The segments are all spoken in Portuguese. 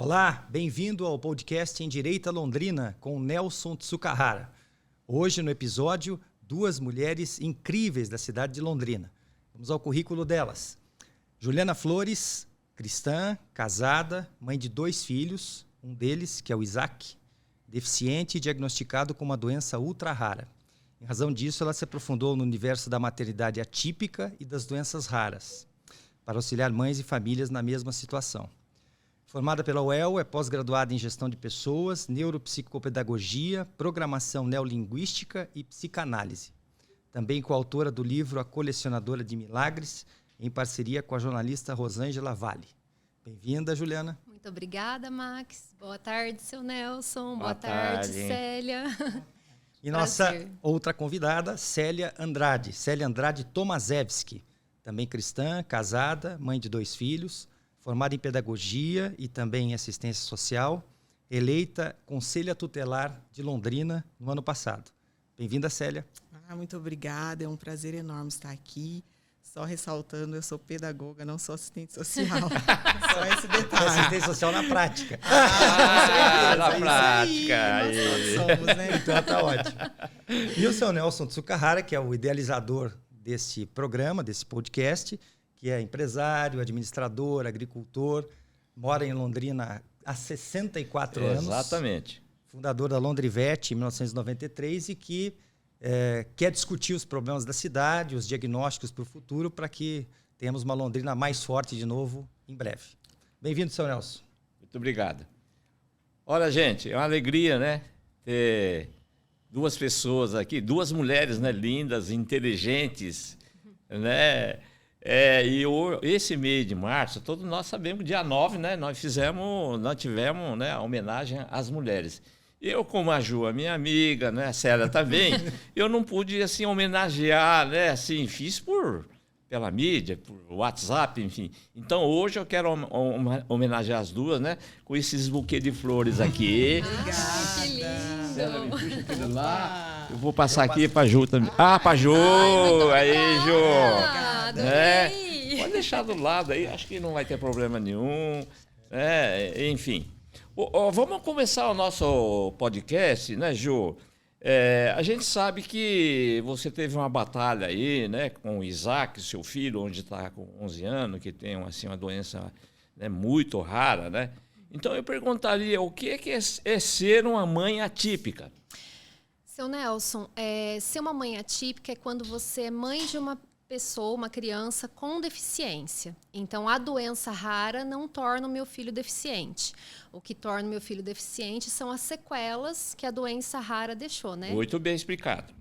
Olá, bem-vindo ao podcast Em Direita Londrina com Nelson Tsukahara. Hoje no episódio, duas mulheres incríveis da cidade de Londrina. Vamos ao currículo delas. Juliana Flores, cristã, casada, mãe de 2 filhos, um deles, que é o Isaac, deficiente e diagnosticado com uma doença ultra rara. Em razão disso, ela se aprofundou no universo da maternidade atípica e das doenças raras, para auxiliar mães e famílias na mesma situação. Formada pela UEL, é pós-graduada em gestão de pessoas, neuropsicopedagogia, programação neolinguística e psicanálise. Também coautora do livro A Colecionadora de Milagres, em parceria com a jornalista Rosângela Vale. Bem-vinda, Juliana. Muito obrigada, Max. Boa tarde, seu Nelson. Boa tarde, Célia. E nossa outra convidada, Célia Andrade Tomaszewski, também cristã, casada, mãe de 2 filhos, formada em pedagogia e também em assistência social, eleita conselha tutelar de Londrina no ano passado. Bem-vinda, Célia. Muito obrigada, é um prazer enorme estar aqui. Só ressaltando, eu sou pedagoga, não sou assistente social. Só esse detalhe. Assistente social na prática. Na prática. Aí, nós somos, né? Então tá ótimo. E o seu Nelson Tsukahara, que é o idealizador desse programa, desse podcast, que é empresário, administrador, agricultor, mora em Londrina há 64 anos. Exatamente. Fundador da Londrivete em 1993 e que quer discutir os problemas da cidade, os diagnósticos para o futuro, para que tenhamos uma Londrina mais forte de novo em breve. Bem-vindo, seu Nelson. Muito obrigado. Olha, gente, é uma alegria, né, ter 2 pessoas aqui, 2 mulheres, né, lindas, inteligentes, né? Esse mês de março, todos nós sabemos, dia 9, né, nós tivemos, né, a homenagem às mulheres. Eu, como a Ju, a minha amiga, né, a Célia também, eu não pude, assim, homenagear, né, assim, fiz pela mídia, por WhatsApp, enfim. Então, hoje eu quero homenagear as 2, né, com esses buquês de flores aqui. Obrigada. Que lindo. Célia, me puxa aquele lá. Eu vou passar aqui para a Ju também. Para a Ju! Aí, Ju! Né? Pode deixar do lado aí, acho que não vai ter problema nenhum. Enfim. Vamos começar o nosso podcast, né, Ju? A gente sabe que você teve uma batalha aí, né, com o Isaac, seu filho, onde está com 11 anos, que tem assim, uma doença, né, muito rara, né? Então eu perguntaria, o que é ser uma mãe atípica? Seu Nelson, ser uma mãe atípica é quando você é mãe de uma pessoa, uma criança com deficiência. Então, a doença rara não torna o meu filho deficiente. O que torna o meu filho deficiente são as sequelas que a doença rara deixou, né? Muito bem explicado.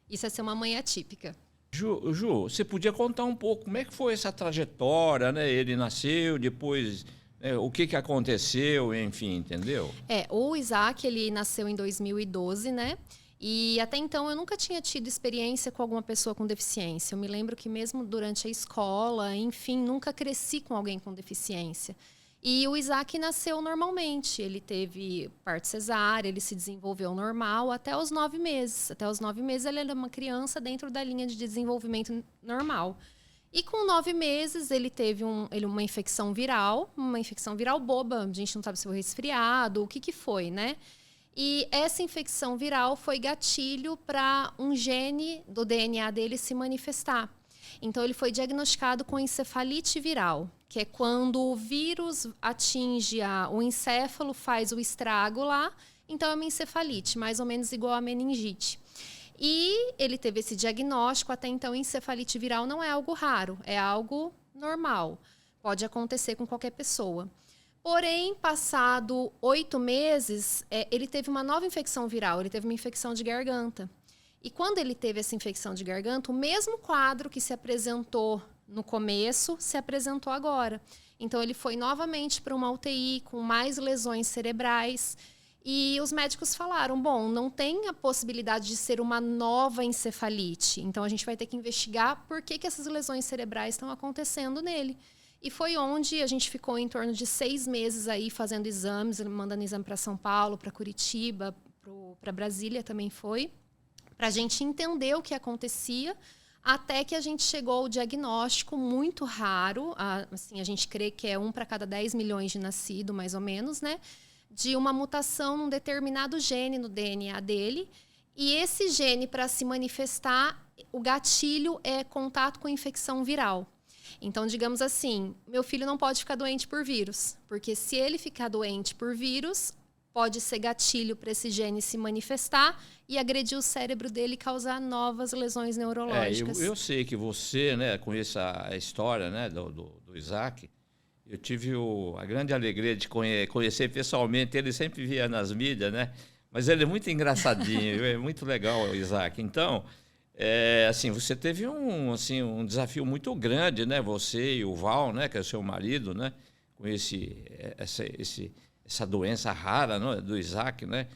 Isso é ser uma mãe atípica. Ju, você podia contar um pouco como é que foi essa trajetória, né? Ele nasceu, depois, né, o que aconteceu, enfim, entendeu? O Isaac, ele nasceu em 2012, né? E até então eu nunca tinha tido experiência com alguma pessoa com deficiência. Eu me lembro que mesmo durante a escola, enfim, nunca cresci com alguém com deficiência. E o Isaac nasceu normalmente. Ele teve parto cesárea, ele se desenvolveu normal até os 9 meses. Até os 9 meses ele era uma criança dentro da linha de desenvolvimento normal. E com 9 meses ele teve uma infecção viral boba. A gente não sabe se foi resfriado, o que foi, né? E essa infecção viral foi gatilho para um gene do DNA dele se manifestar. Então, ele foi diagnosticado com encefalite viral, que é quando o vírus atinge o encéfalo, faz o estrago lá. Então, é uma encefalite, mais ou menos igual a meningite. E ele teve esse diagnóstico. Até então, encefalite viral não é algo raro, é algo normal. Pode acontecer com qualquer pessoa. Porém, passado 8 meses, ele teve uma nova infecção viral, ele teve uma infecção de garganta. E quando ele teve essa infecção de garganta, o mesmo quadro que se apresentou no começo, se apresentou agora. Então, ele foi novamente para uma UTI com mais lesões cerebrais. E os médicos falaram, bom, não tem a possibilidade de ser uma nova encefalite. Então, a gente vai ter que investigar por que essas lesões cerebrais estão acontecendo nele. E foi onde a gente ficou em torno de 6 meses aí fazendo exames, mandando exame para São Paulo, para Curitiba, para Brasília também foi, para a gente entender o que acontecia, Até que a gente chegou ao diagnóstico muito raro, assim, a gente crê que é 1 para cada 10 milhões de nascido, mais ou menos, né? De uma mutação num determinado gene no DNA dele. E esse gene, para se manifestar, o gatilho é contato com infecção viral. Então, digamos assim, meu filho não pode ficar doente por vírus, porque se ele ficar doente por vírus, pode ser gatilho para esse gene se manifestar e agredir o cérebro dele e causar novas lesões neurológicas. Eu sei que você, né, conhece a história, né, do Isaac. Eu tive a grande alegria de conhecer pessoalmente. Ele sempre via nas mídias, né? Mas ele é muito engraçadinho, é muito legal o Isaac. Então, assim, você teve um desafio muito grande, né? Você e o Val, né, que é o seu marido, né, com essa doença rara, né, do Isaac, né?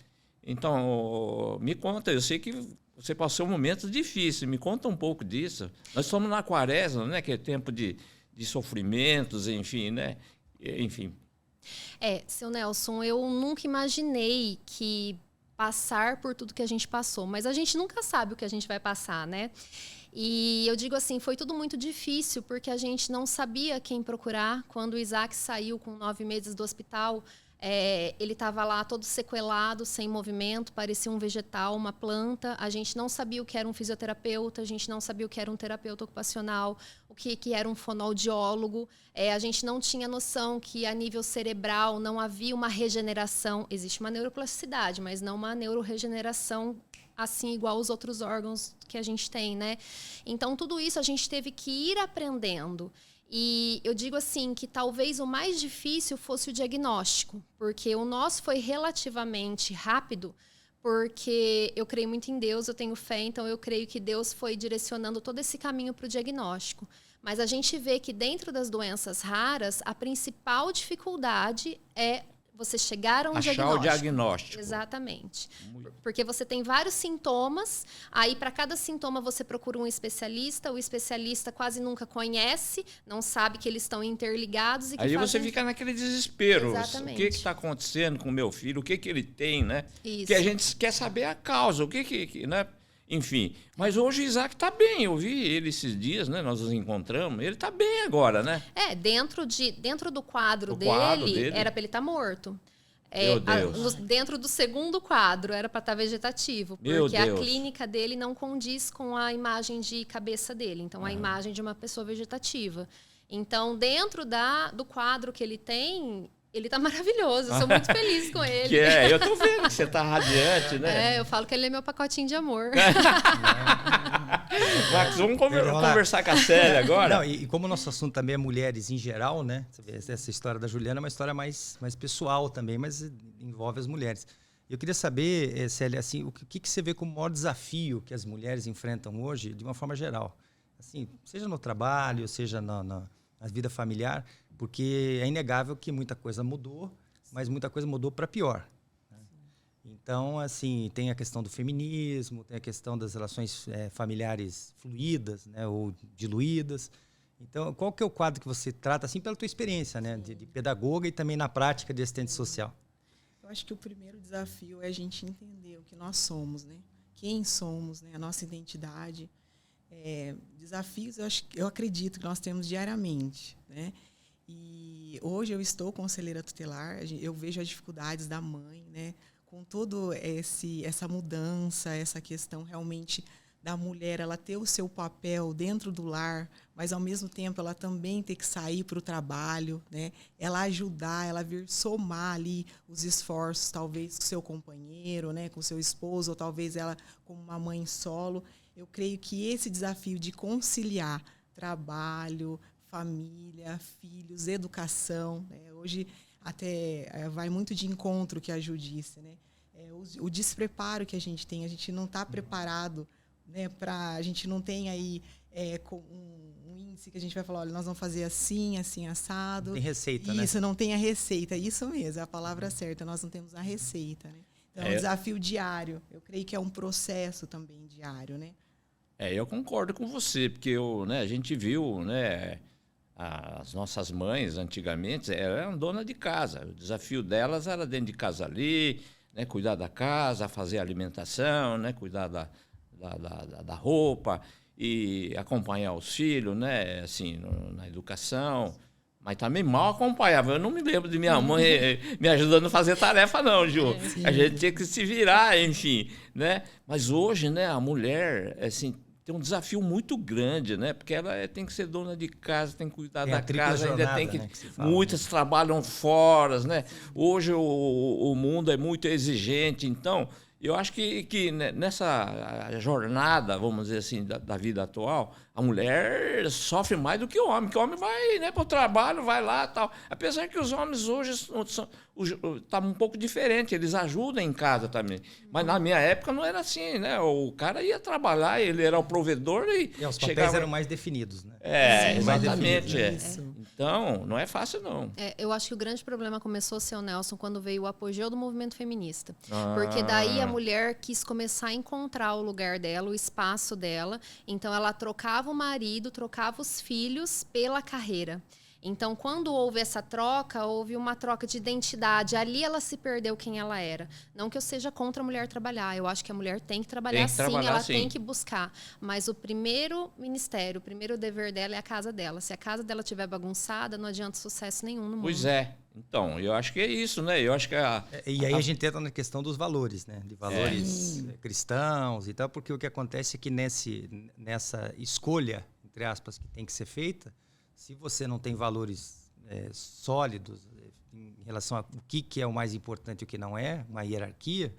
Então, me conta, eu sei que você passou momentos difíceis, me conta um pouco disso. Nós estamos na quaresma, né, que é tempo de sofrimentos, enfim, né? Enfim. Seu Nelson, eu nunca imaginei que passar por tudo que a gente passou, mas a gente nunca sabe o que a gente vai passar, né? E eu digo assim, foi tudo muito difícil, porque a gente não sabia quem procurar. Quando o Isaac saiu com 9 meses do hospital, ele estava lá todo sequelado, sem movimento, parecia um vegetal, uma planta. A gente não sabia o que era um fisioterapeuta, a gente não sabia o que era um terapeuta ocupacional, o que era um fonoaudiólogo. A gente não tinha noção que a nível cerebral não havia uma regeneração. Existe uma neuroplasticidade, mas não uma neuroregeneração assim igual os outros órgãos que a gente tem, né? Então, tudo isso a gente teve que ir aprendendo. E eu digo assim que talvez o mais difícil fosse o diagnóstico, porque o nosso foi relativamente rápido, porque eu creio muito em Deus, eu tenho fé, então eu creio que Deus foi direcionando todo esse caminho para o diagnóstico. Mas a gente vê que dentro das doenças raras, a principal dificuldade é você chegar a um diagnóstico. Achar o diagnóstico. Exatamente. Porque você tem vários sintomas, aí para cada sintoma você procura um especialista, o especialista quase nunca conhece, não sabe que eles estão interligados. E que aí você fica naquele desespero. Exatamente. O que está acontecendo com o meu filho? O que ele tem, né? Isso. Porque a gente quer saber a causa, o que né? Enfim, mas hoje o Isaac está bem, eu vi ele esses dias, né? Nós nos encontramos, ele está bem agora, né? Dentro do quadro dele, era para ele estar morto. Meu Deus. Dentro do segundo quadro, era para estar vegetativo, porque a clínica dele não condiz com a imagem de cabeça dele, então a imagem de uma pessoa vegetativa. Então, dentro do quadro que ele tem, ele tá maravilhoso, eu sou muito feliz com ele. Eu tô vendo que você tá radiante, né? Eu falo que ele é meu pacotinho de amor. Marcos, vamos conversar com a Célia agora? Não, e como o nosso assunto também é mulheres em geral, né? Essa história da Juliana é uma história mais pessoal também, mas envolve as mulheres. Eu queria saber, Célia, assim, o que você vê como o maior desafio que as mulheres enfrentam hoje, de uma forma geral? Assim, seja no trabalho, seja na vida familiar, porque é inegável que muita coisa mudou, mas muita coisa mudou para pior. Né? Então, assim, tem a questão do feminismo, tem a questão das relações familiares fluídas, né, ou diluídas. Então, qual que é o quadro que você trata, assim, pela tua experiência, né, de pedagoga e também na prática de assistente social? Eu acho que o primeiro desafio é a gente entender o que nós somos, né? Quem somos, né? A nossa identidade. Desafios, eu acredito que nós temos diariamente, né? E hoje eu estou conselheira tutelar, eu vejo as dificuldades da mãe, né? Com todo essa mudança, essa questão realmente da mulher, ela ter o seu papel dentro do lar, mas ao mesmo tempo ela também ter que sair para o trabalho, né? Ela ajudar, ela vir somar ali os esforços, talvez com o seu companheiro, né? Com o seu esposo, ou talvez ela como uma mãe solo. Eu creio que esse desafio de conciliar trabalho, família, filhos, educação, né? Hoje até vai muito de encontro que a Ju disse, né? O despreparo que a gente não está preparado, né? A gente não tem aí um índice que a gente vai falar, olha, nós vamos fazer assim, assim, assado. Não tem receita, né? Isso, não tem a receita, isso mesmo, é a palavra certa, nós não temos a receita, né? Então, é um desafio diário, eu creio que é um processo também diário, né? Eu concordo com você, porque a gente viu, né, as nossas mães antigamente eram donas de casa. O desafio delas era dentro de casa ali, né, cuidar da casa, fazer a alimentação, né, cuidar da roupa. e acompanhar os filhos, né? Assim, na educação. Mas também mal acompanhava. Eu não me lembro de minha mãe me ajudando a fazer tarefa, não, Ju. A gente tinha que se virar, enfim, né? Mas hoje, né, a mulher, assim, tem um desafio muito grande, né? Porque ela tem que ser dona de casa, tem que cuidar da casa, ainda tem que... Né, que fala, muitas trabalham fora, né? Hoje o mundo é muito exigente, então... Eu acho que nessa jornada, vamos dizer assim, da vida atual, a mulher sofre mais do que o homem. Porque o homem vai, né, para o trabalho, vai lá e tal. Apesar que os homens hoje está um pouco diferente, eles ajudam em casa também. Mas na minha época não era assim, né? O cara ia trabalhar, ele era o provedor e os papéis chegava... eram mais definidos, né? É, exatamente. Isso. Então, não é fácil, não. Eu acho que o grande problema começou, seu Nelson, quando veio o apogeu do movimento feminista. Porque daí a mulher quis começar a encontrar o lugar dela, o espaço dela. Então, ela trocava o marido, trocava os filhos pela carreira. Então, quando houve essa troca, houve uma troca de identidade. Ali ela se perdeu quem ela era. Não que eu seja contra a mulher trabalhar. Eu acho que a mulher tem que trabalhar, ela tem que buscar. Mas o primeiro ministério, o primeiro dever dela é a casa dela. Se a casa dela estiver bagunçada, não adianta sucesso nenhum no mundo. Pois é. Então, eu acho que é isso, né? Eu acho que E aí a gente entra na questão dos valores, né? De valores cristãos e tal, porque o que acontece é que nessa escolha, entre aspas, que tem que ser feita, se você não tem valores sólidos em relação a o que é o mais importante e o que não é, uma hierarquia,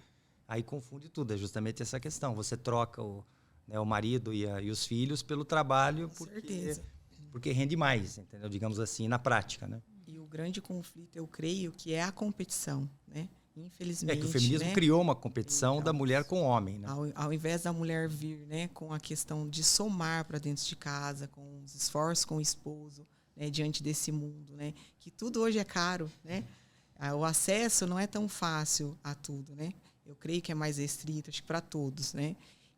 aí confunde tudo. É justamente essa questão. Você troca o marido e os filhos pelo trabalho porque rende mais, entendeu? Digamos assim, na prática, né? E o grande conflito, eu creio, que é a competição, né? Infelizmente, que o feminismo criou uma competição da mulher com o homem, né? Ao invés da mulher vir, né, com a questão de somar para dentro de casa, com os esforços com o esposo, né, diante desse mundo, né, que tudo hoje é caro, né? O acesso não é tão fácil a tudo, né? Eu creio que é mais restrito, acho que para todos, né?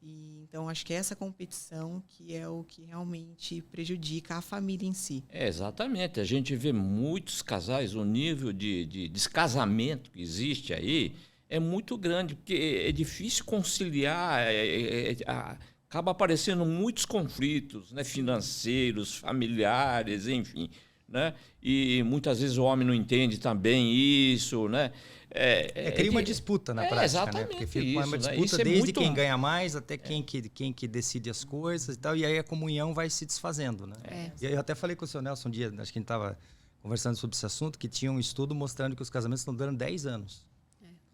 E, então, acho que é essa competição que é o que realmente prejudica a família em si. Exatamente. A gente vê muitos casais, o nível de descasamento que existe aí é muito grande, porque é difícil conciliar, acaba aparecendo muitos conflitos, né, financeiros, familiares, enfim, né? E muitas vezes o homem não entende também isso, né? Cria uma disputa na prática, exatamente, né? Porque fica uma disputa desde quem ganha mais até quem que decide as coisas e tal, e aí a comunhão vai se desfazendo, né? E aí eu até falei com o seu Nelson um dia, acho que a gente estava conversando sobre esse assunto, que tinha um estudo mostrando que os casamentos estão durando 10 anos.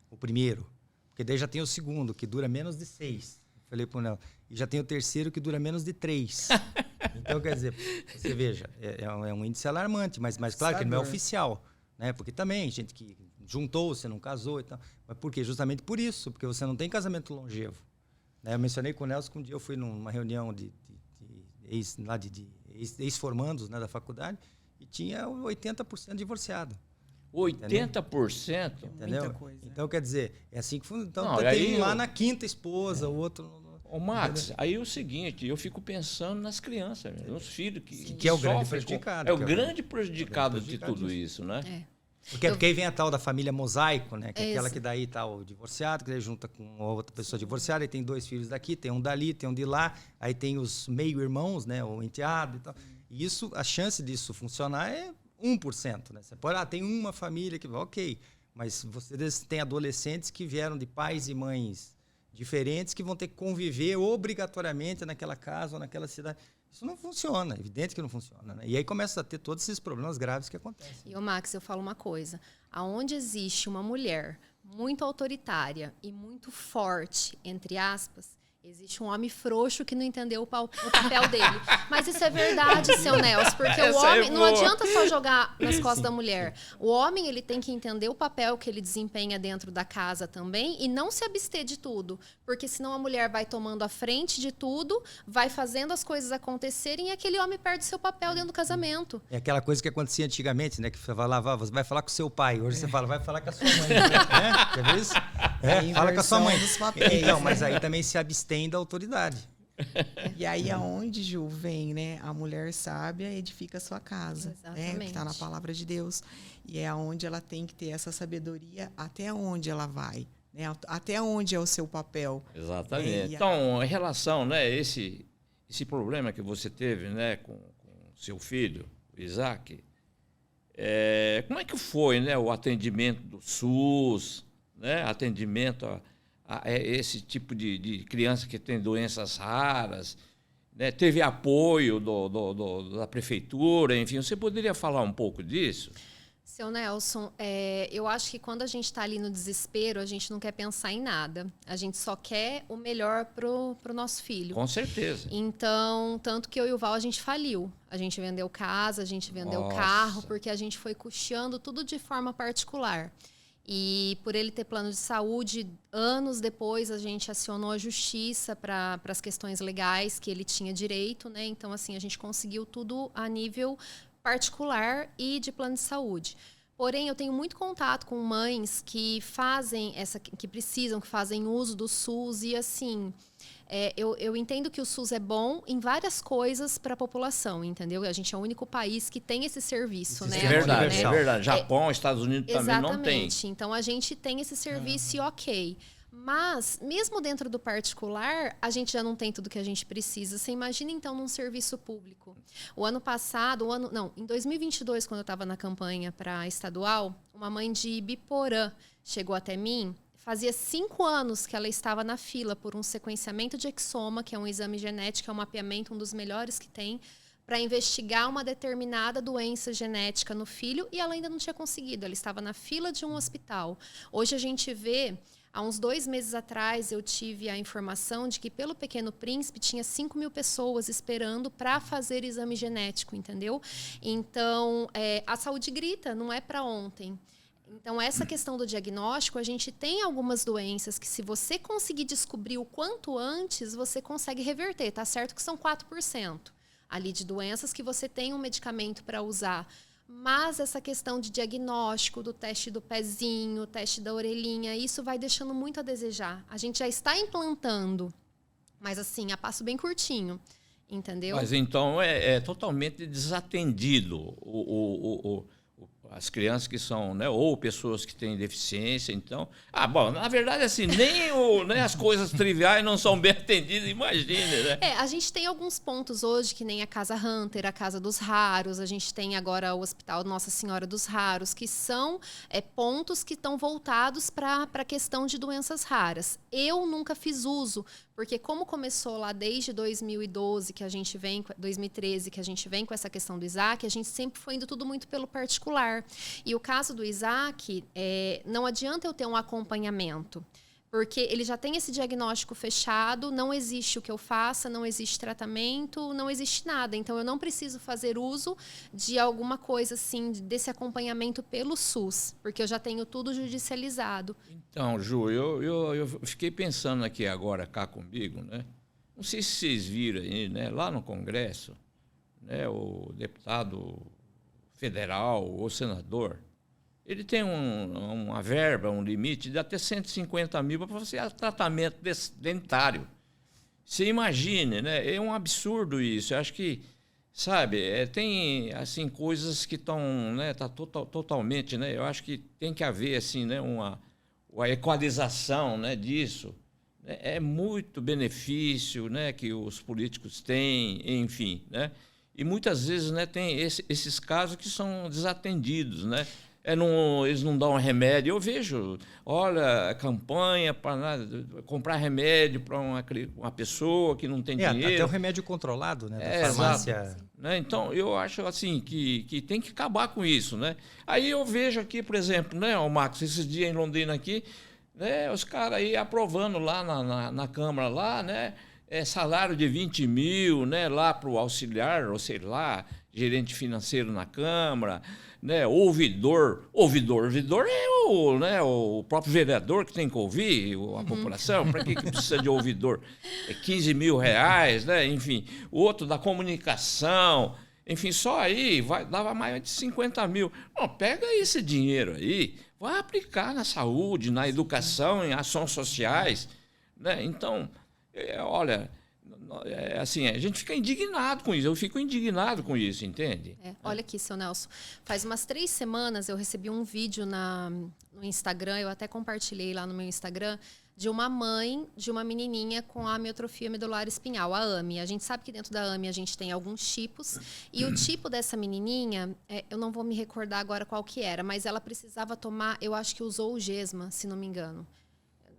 O primeiro. Porque daí já tem o segundo, que dura menos de 6. Falei pro Nelson. E já tem o terceiro, que dura menos de 3. Então, quer dizer, você veja, é um índice alarmante, mas claro que ele não é oficial, né? Porque também gente que juntou, você não casou e tal. Mas por quê? Justamente por isso, porque você não tem casamento longevo. Né? Eu mencionei com o Nelson que um dia eu fui numa reunião de ex-formandos, né, da faculdade, e tinha 80% divorciado. 80%? Entendeu? Muita coisa. Então, quer dizer, é assim que funciona. Então, Não, tem aí um lá na quinta esposa, o outro... Ô, Max, aí é o seguinte, eu fico pensando nas crianças, nos filhos que é o grande sofrem prejudicado. É o grande prejudicado de tudo isso, né? Porque aí vem a tal da família mosaico, né? Que é aquela que daí tá o divorciado, que daí junta com outra pessoa divorciada, e tem 2 filhos daqui, tem um dali, tem um de lá, aí tem os meio-irmãos, né? O enteado e tal. E isso, a chance disso funcionar é 1%, né? Você pode, tem uma família que... Ok, mas vocês têm adolescentes que vieram de pais e mães diferentes que vão ter que conviver obrigatoriamente naquela casa ou naquela cidade. Isso não funciona, é evidente que não funciona, né? E aí começa a ter todos esses problemas graves que acontecem. E, Max, eu falo uma coisa. Aonde existe uma mulher muito autoritária e muito forte, entre aspas, existe um homem frouxo que não entendeu o papel dele. Mas isso é verdade, seu Nelson, porque o homem não adianta só jogar nas costas da mulher. O homem, ele tem que entender o papel que ele desempenha dentro da casa também e não se abster de tudo, porque senão a mulher vai tomando a frente de tudo, vai fazendo as coisas acontecerem e aquele homem perde seu papel dentro do casamento. É aquela coisa que acontecia antigamente, né? Que você falava, você vai falar com o seu pai. Hoje você fala, vai falar com a sua mãe. Né? Quer ver isso? Fala com a sua mãe. Então, mas aí também se abstém da autoridade. E aí aonde, Ju, vem, né? A mulher sábia edifica a sua casa. Exatamente. Né? Que está na palavra de Deus. E é aonde ela tem que ter essa sabedoria até onde ela vai. Né? Até onde é o seu papel. Exatamente. Então, em relação, né, esse esse problema que você teve, né, com seu filho, o Isaac, como é que foi, né, o atendimento do SUS, né, atendimento a esse tipo de criança que tem doenças raras, né? Teve apoio da prefeitura, enfim, você poderia falar um pouco disso? Seu Nelson, eu acho que quando a gente está ali no desespero, a gente não quer pensar em nada. A gente só quer o melhor pro nosso filho. Com certeza. Então, tanto que eu e o Val, a gente faliu. A gente vendeu casa, a gente vendeu carro, porque a gente foi custeando tudo de forma particular. E por ele ter plano de saúde, anos depois a gente acionou a justiça para as questões legais que ele tinha direito, né? Então, assim, a gente conseguiu tudo a nível particular e de plano de saúde. Porém, eu tenho muito contato com mães que fazem que fazem uso do SUS e assim, eu entendo que o SUS é bom em várias coisas para a população, entendeu? A gente é o único país que tem esse serviço, né? É verdade, aqui, né? é verdade. Japão, Estados Unidos também não tem. Exatamente. Então, a gente tem esse serviço e ok. Mas, mesmo dentro do particular, a gente já não tem tudo que a gente precisa. Você imagina, então, num serviço público. O ano passado, em 2022, quando eu estava na campanha para estadual, uma mãe de Ibiporã chegou até mim. Fazia 5 anos que ela estava na fila por um sequenciamento de exoma, que é um exame genético, é um mapeamento, um dos melhores que tem, para investigar uma determinada doença genética no filho, e ela ainda não tinha conseguido. Ela estava na fila de um hospital. Hoje a gente vê... Há uns 2 meses atrás, eu tive a informação de que, pelo Pequeno Príncipe, tinha 5 mil pessoas esperando para fazer exame genético, entendeu? Então, a saúde grita, não é para ontem. Então, essa questão do diagnóstico, a gente tem algumas doenças que, se você conseguir descobrir o quanto antes, você consegue reverter. Tá certo que são 4% ali de doenças que você tem um medicamento para usar. Mas essa questão de diagnóstico, do teste do pezinho, teste da orelhinha, isso vai deixando muito a desejar. A gente já está implantando, mas assim, a passo bem curtinho, entendeu? Mas então é totalmente desatendido as crianças que são, né, ou pessoas que têm deficiência, então... bom, na verdade, assim, nem as coisas triviais não são bem atendidas, imagine, né? A gente tem alguns pontos hoje, que nem a Casa Hunter, a Casa dos Raros, a gente tem agora o Hospital Nossa Senhora dos Raros, que são pontos que estão voltados para a questão de doenças raras. Eu nunca fiz uso, porque como começou lá desde 2012, 2013, que a gente vem com essa questão do Isaac, a gente sempre foi indo tudo muito pelo particular. E o caso do Isaac, não adianta eu ter um acompanhamento, porque ele já tem esse diagnóstico fechado, não existe o que eu faça, não existe tratamento, não existe nada. Então, eu não preciso fazer uso de alguma coisa assim, desse acompanhamento pelo SUS, porque eu já tenho tudo judicializado. Então, Ju, eu fiquei pensando aqui agora, cá comigo, né? Não sei se vocês viram aí, né? Lá no Congresso, né, o deputado federal ou senador, ele tem uma verba, um limite de até 150 mil para fazer tratamento dentário. Você imagine, né? É um absurdo isso. Eu acho que, sabe, tem assim coisas que estão, né, tá totalmente, né? Eu acho que tem que haver assim, né, uma equalização, né, disso. É muito benefício, né, que os políticos têm, enfim, né? E muitas vezes, né, tem esses casos que são desatendidos, né? Eles não dão remédio. Eu vejo, olha, campanha para comprar remédio para uma pessoa que não tem dinheiro. Até o remédio controlado, né? Da farmácia. Né? Então, eu acho assim que tem que acabar com isso, né? Aí eu vejo aqui, por exemplo, né, o Marcos, esses dias em Londrina aqui, né, os caras aí aprovando lá na Câmara, lá, né? Salário de 20 mil, né, lá para o auxiliar, ou sei lá, gerente financeiro na Câmara, né, ouvidor é o próprio vereador que tem que ouvir a população. Para que precisa de ouvidor? 15 mil reais, né, enfim. O outro da comunicação, enfim, só aí dava mais de 50 mil. Bom, pega esse dinheiro aí, vai aplicar na saúde, na educação, em ações sociais, né? Então, olha, assim, a gente fica indignado com isso. Eu fico indignado com isso, entende? Olha aqui, seu Nelson. Faz umas 3 semanas eu recebi um vídeo no Instagram, eu até compartilhei lá no meu Instagram, de uma mãe de uma menininha com a amiotrofia medular espinhal, a AMI. A gente sabe que dentro da AMI a gente tem alguns tipos. E o tipo dessa menininha, eu não vou me recordar agora qual que era, mas ela precisava tomar, eu acho que usou o Gesma, se não me engano.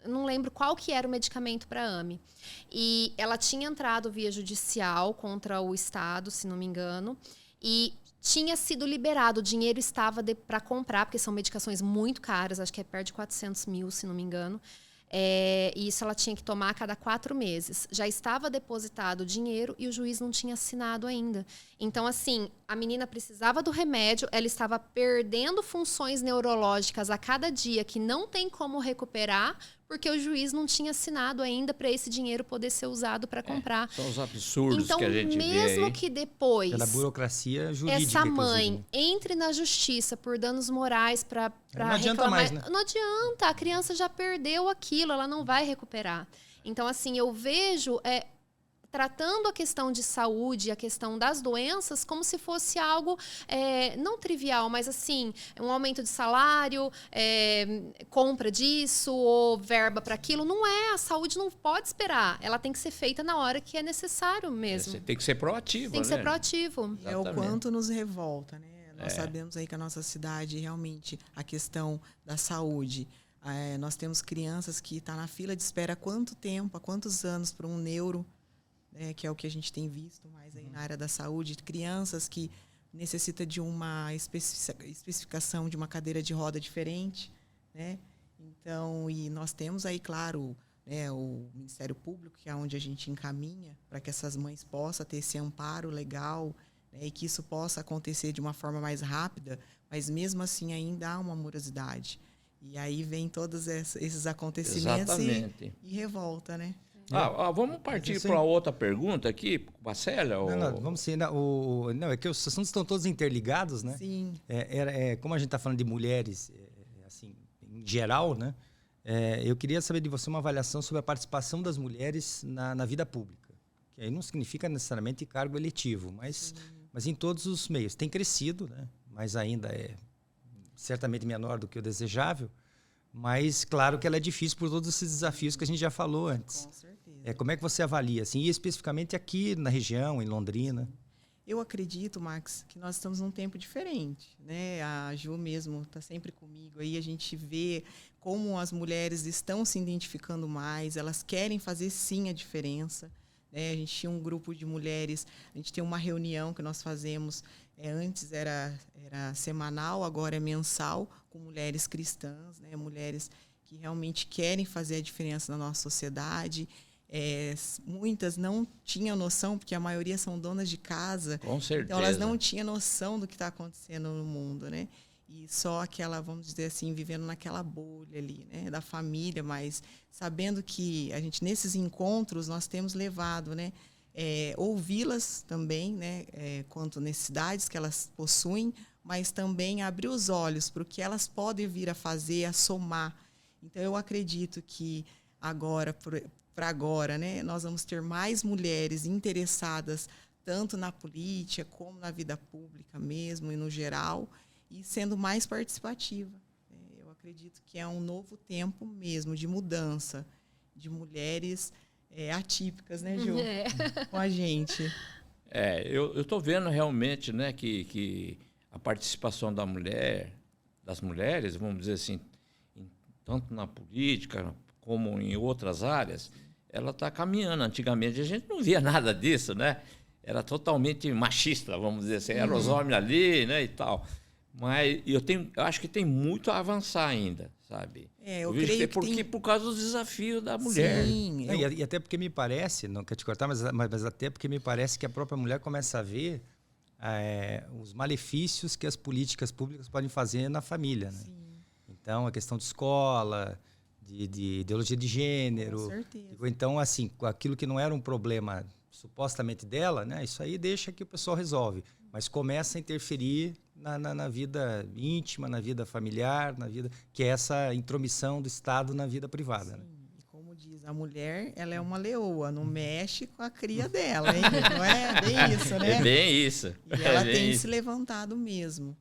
Eu não lembro qual que era o medicamento para a AMI. E ela tinha entrado via judicial contra o Estado, se não me engano, e tinha sido liberado, o dinheiro estava para comprar, porque são medicações muito caras, acho que é perto de 400 mil, se não me engano. E isso ela tinha que tomar a cada 4 meses. Já estava depositado o dinheiro e o juiz não tinha assinado ainda. Então, assim, a menina precisava do remédio, ela estava perdendo funções neurológicas a cada dia que não tem como recuperar, porque o juiz não tinha assinado ainda para esse dinheiro poder ser usado para comprar. São os absurdos então, que a gente vê mesmo aí. que depois Pela burocracia jurídica, essa mãe inclusive. entre na justiça por danos morais para Não adianta reclamar, mais, né? não adianta, a criança já perdeu aquilo, ela não vai recuperar. Então, assim, eu vejo tratando a questão de saúde, a questão das doenças, como se fosse algo não trivial, mas assim, um aumento de salário, compra disso ou verba para aquilo. Não é, a saúde não pode esperar. Ela tem que ser feita na hora que é necessário mesmo. Você tem que ser proativo, Tem que né? ser proativo. É o Exatamente. quanto nos revolta, né? Nós sabemos aí que a nossa cidade, realmente, a questão da saúde, nós temos crianças que estão na fila de espera há quanto tempo, há quantos anos para um neuro, que é o que a gente tem visto mais aí na área da saúde, crianças que necessitam de uma especificação de uma cadeira de roda diferente, né? Então, e nós temos aí, claro, o Ministério Público, que é onde a gente encaminha para que essas mães possam ter esse amparo legal, né, e que isso possa acontecer de uma forma mais rápida, mas mesmo assim ainda há uma morosidade. E aí vem todos esses acontecimentos e revolta, né? Vamos partir para outra pergunta aqui, Marcela? Não, vamos sim. Não, é que os assuntos estão todos interligados, né? Sim. Como a gente está falando de mulheres, assim, em geral, né? Eu queria saber de você uma avaliação sobre a participação das mulheres na vida pública. Que aí não significa necessariamente cargo eletivo, mas em todos os meios. Tem crescido, né? Mas ainda é certamente menor do que o desejável. Mas, claro que ela é difícil por todos esses desafios que a gente já falou antes. Com certeza. Como é que você avalia, assim, e especificamente aqui na região, em Londrina? Eu acredito, Max, que nós estamos num tempo diferente, né? A Ju mesmo está sempre comigo. Aí a gente vê como as mulheres estão se identificando mais, elas querem fazer sim a diferença. Né? A gente tinha um grupo de mulheres, a gente tem uma reunião que nós fazemos, antes era semanal, agora é mensal, com mulheres cristãs, né? Mulheres que realmente querem fazer a diferença na nossa sociedade. Muitas não tinham noção, porque a maioria são donas de casa. Com certeza. Então, elas não tinham noção do que está acontecendo no mundo, né? E só aquela, vamos dizer assim, vivendo naquela bolha ali, né? Da família, mas sabendo que a gente, nesses encontros, nós temos levado, né? Ouvi-las também, né? Quanto necessidades que elas possuem, mas também abrir os olhos para o que elas podem vir a fazer, a somar. Então, eu acredito que agora, para agora, né, nós vamos ter mais mulheres interessadas tanto na política como na vida pública mesmo e no geral, e sendo mais participativa. Eu acredito que é um novo tempo mesmo de mudança, de mulheres atípicas, né, Ju? Com a gente. Eu estou vendo realmente, né, que a participação das mulheres, vamos dizer assim, tanto na política como em outras áreas, ela está caminhando. Antigamente a gente não via nada disso, né? Era totalmente machista, vamos dizer assim, eram os homens ali, né, e tal. Mas eu acho que tem muito a avançar ainda, sabe? Eu creio que por causa dos desafios da mulher. Sim. E até porque me parece, não quero te cortar, mas até porque me parece que a própria mulher começa a ver os malefícios que as políticas públicas podem fazer na família, né? Sim. Então, a questão de escola, de ideologia de gênero. Com certeza. Então, assim, aquilo que não era um problema supostamente dela, né? Isso aí deixa que o pessoal resolve. Mas começa a interferir na vida íntima, na vida familiar, que é essa intromissão do Estado na vida privada. Sim. Né? E como diz, a mulher, ela é uma leoa, não mexe com a cria dela, hein? Não é bem isso, né? É bem isso. E ela tem se levantado mesmo.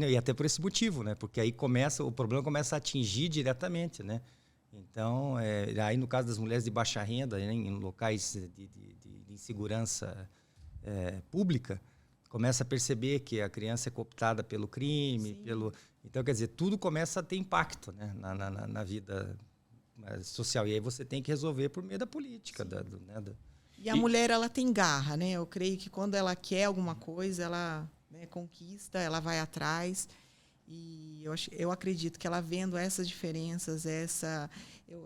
E até por esse motivo, né? Porque aí o problema começa a atingir diretamente, né? Então, aí no caso das mulheres de baixa renda, né, em locais de insegurança pública, começa a perceber que a criança é cooptada pelo crime, então, quer dizer, tudo começa a ter impacto, né, na vida social. E aí você tem que resolver por meio da política. E a mulher, ela tem garra, né? Eu creio que quando ela quer alguma coisa, ela, né, conquista, ela vai atrás. E eu acredito que ela vendo essas diferenças,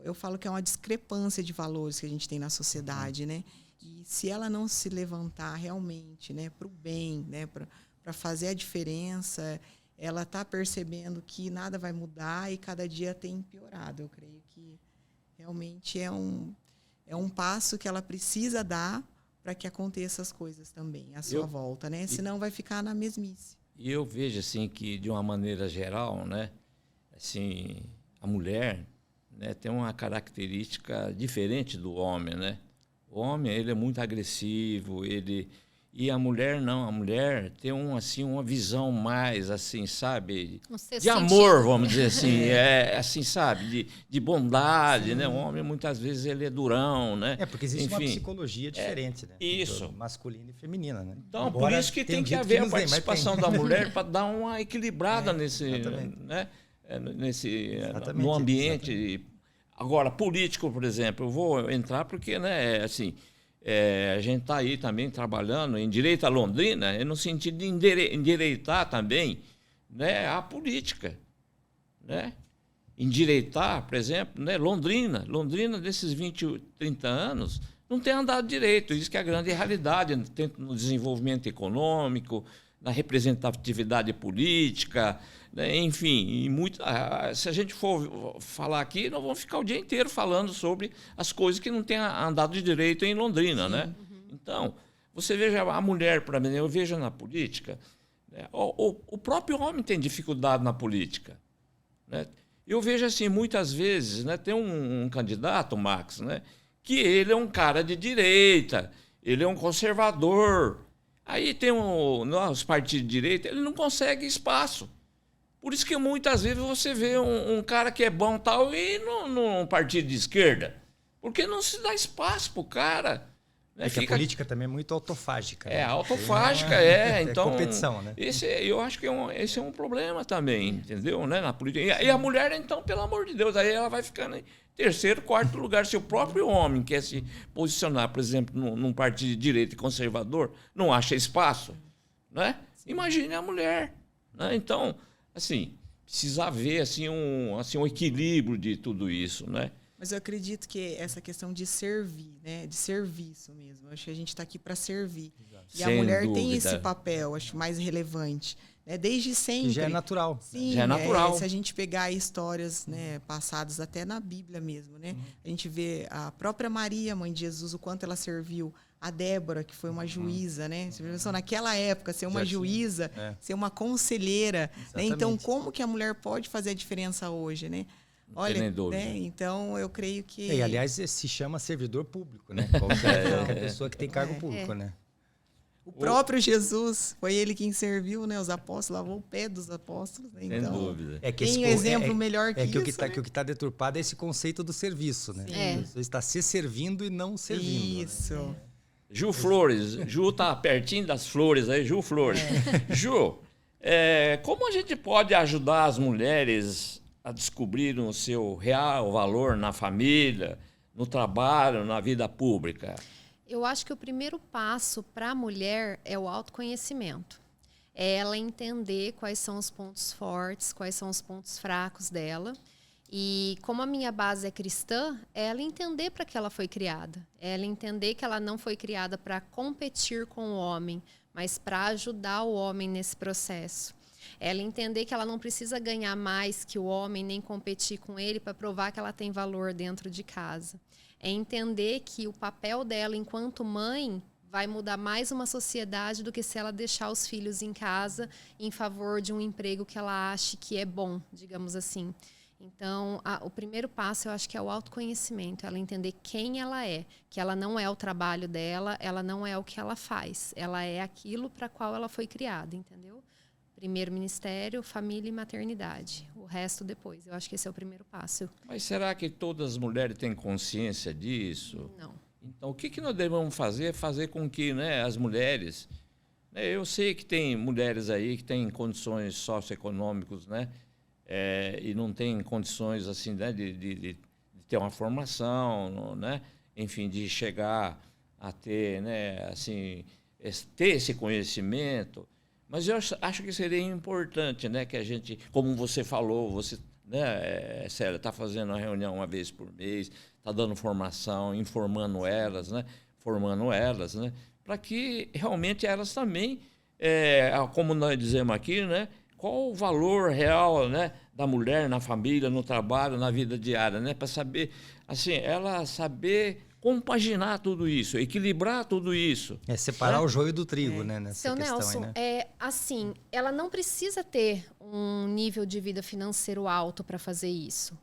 eu falo que é uma discrepância de valores que a gente tem na sociedade, né? E se ela não se levantar realmente, né, para o bem, né, para fazer a diferença, ela está percebendo que nada vai mudar e cada dia tem piorado. Eu creio que realmente é um passo que ela precisa dar para que aconteçam as coisas também à sua volta, né? Senão vai ficar na mesmice. E eu vejo assim que, de uma maneira geral, né, assim, a mulher, né, tem uma característica diferente do homem, né? O homem, ele é muito agressivo, e a mulher não, a mulher tem uma visão mais assim, sabe, de amor, vamos dizer assim, assim, sabe, de bondade, né? O homem muitas vezes ele é durão, né? Porque existe uma psicologia diferente, né? Isso. Masculina e feminina, né? Então, por isso que tem que haver a participação da mulher para dar uma equilibrada nesse, né? No ambiente. Exatamente. Agora, político, por exemplo, eu vou entrar porque, né, assim, a gente está aí também trabalhando em direito à Londrina, no sentido de endireitar também, né, a política, né? Endireitar, por exemplo, né, Londrina, desses 20, 30 anos, não tem andado direito. Isso que é a grande realidade, no desenvolvimento econômico, na representatividade política, né, enfim, se a gente for falar aqui, nós vamos ficar o dia inteiro falando sobre as coisas que não têm andado de direito em Londrina, né? Então, você veja a mulher, para mim, eu vejo na política, né, o próprio homem tem dificuldade na política, né? Eu vejo assim, muitas vezes, né, tem um candidato, Max, né, que ele é um cara de direita, ele é um conservador. Aí tem os partidos de direita, ele não consegue espaço. Por isso que muitas vezes você vê um cara que é bom tal e num partido de esquerda. Porque não se dá espaço pro cara. Né? Que a política também é muito autofágica. Né? Autofágica, então, competição, né? Eu acho que esse é um problema também, entendeu? Né? Na política. E a mulher, então, pelo amor de Deus, aí ela vai ficando em terceiro, quarto lugar. Se o próprio homem quer se posicionar, por exemplo, num partido de direita e conservador, não acha espaço, né? Imagine a mulher. Né? Então, assim, precisa haver assim, um equilíbrio de tudo isso, né? Mas eu acredito que essa questão de servir, né, de serviço mesmo, eu acho que a gente está aqui para servir. Exato. E a mulher tem esse papel, acho mais relevante, né, desde sempre. Que já é natural. Sim, já é natural. Se a gente pegar histórias, né, passadas até na Bíblia mesmo, né, a gente vê a própria Maria, mãe de Jesus, o quanto ela serviu. A Débora, que foi uma juíza, né? Você pensou, naquela época, ser uma juíza, ser uma conselheira. Né? Então, como que a mulher pode fazer a diferença hoje, né? Olha, né? Então eu creio que... E, aliás, se chama servidor público, né? Qualquer pessoa que tem cargo público, né? O próprio Jesus, foi ele quem serviu, né? Os apóstolos, lavou o pé dos apóstolos. Né? Então, sem dúvida. Tem exemplo melhor que isso. O que está deturpado é esse conceito do serviço, né? Você está se servindo e não servindo. Isso. Né? Ju Flores. Ju tá pertinho das flores aí, Ju Flores. Ju, como a gente pode ajudar as mulheres a descobrir o seu real valor na família, no trabalho, na vida pública? Eu acho que o primeiro passo para a mulher é o autoconhecimento. É ela entender quais são os pontos fortes, quais são os pontos fracos dela. E como a minha base é cristã, é ela entender para que ela foi criada. É ela entender que ela não foi criada para competir com o homem, mas para ajudar o homem nesse processo. Ela entender que ela não precisa ganhar mais que o homem, nem competir com ele para provar que ela tem valor dentro de casa. É entender que o papel dela enquanto mãe vai mudar mais uma sociedade do que se ela deixar os filhos em casa em favor de um emprego que ela ache que é bom, digamos assim. Então, o primeiro passo eu acho que é o autoconhecimento, ela entender quem ela é, que ela não é o trabalho dela, ela não é o que ela faz, ela é aquilo para qual ela foi criada, entendeu? Primeiro ministério, família e maternidade. O resto depois. Eu acho que esse é o primeiro passo. Mas será que todas as mulheres têm consciência disso? Não. Então, o que nós devemos fazer é fazer com que, né, as mulheres... Eu sei que tem mulheres aí que têm condições socioeconômicas, né, e não têm condições assim, né, de ter uma formação, né, enfim, de chegar a ter, né, assim, ter esse conhecimento. Mas eu acho que seria importante, né, que a gente, como você falou, você, né, Célia, está fazendo uma reunião uma vez por mês, está dando formação, informando elas, né, formando elas, né, para que realmente elas também, como nós dizemos aqui, né, qual o valor real, né, da mulher na família, no trabalho, na vida diária, né, para saber, assim, ela saber compaginar tudo isso, equilibrar tudo isso. Separar o joio do trigo, né, nessa Seu questão Nelson, aí, né? assim, ela não precisa ter um nível de vida financeiro alto para fazer isso.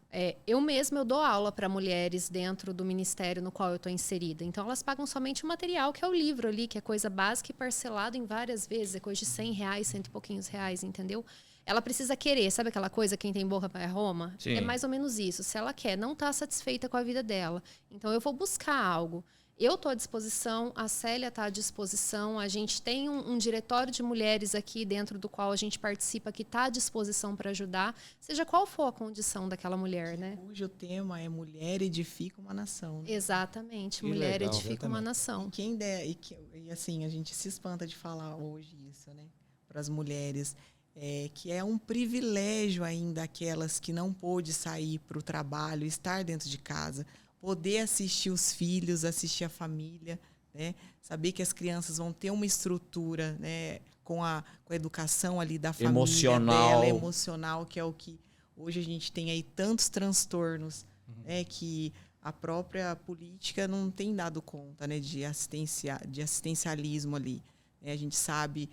Eu mesma eu dou aula para mulheres dentro do ministério no qual eu estou inserida. Então, elas pagam somente o material, que é o livro ali, que é coisa básica e parcelado em várias vezes, é coisa de R$100, cento e pouquinhos reais, entendeu? Ela precisa querer, sabe aquela coisa, quem tem boca vai a Roma? Sim. É mais ou menos isso. Se ela quer, não está satisfeita com a vida dela. Então, eu vou buscar algo. Eu estou à disposição, a Célia está à disposição, a gente tem um diretório de mulheres aqui dentro do qual a gente participa que está à disposição para ajudar, seja qual for a condição daquela mulher, né? Hoje o tema é Mulher Edifica uma Nação. Né? Exatamente, Que Mulher legal, Edifica uma Nação. E quem der, e assim, a gente se espanta de falar hoje isso, né? Para as mulheres. Que é um privilégio ainda aquelas que não pôde sair para o trabalho, estar dentro de casa, poder assistir os filhos, assistir a família, né? Saber que as crianças vão ter uma estrutura, né? com a educação ali da família emocional. dela, emocional, que é o que hoje a gente tem aí tantos transtornos, né? Que a própria política não tem dado conta, né? de assistencialismo ali. A gente sabe,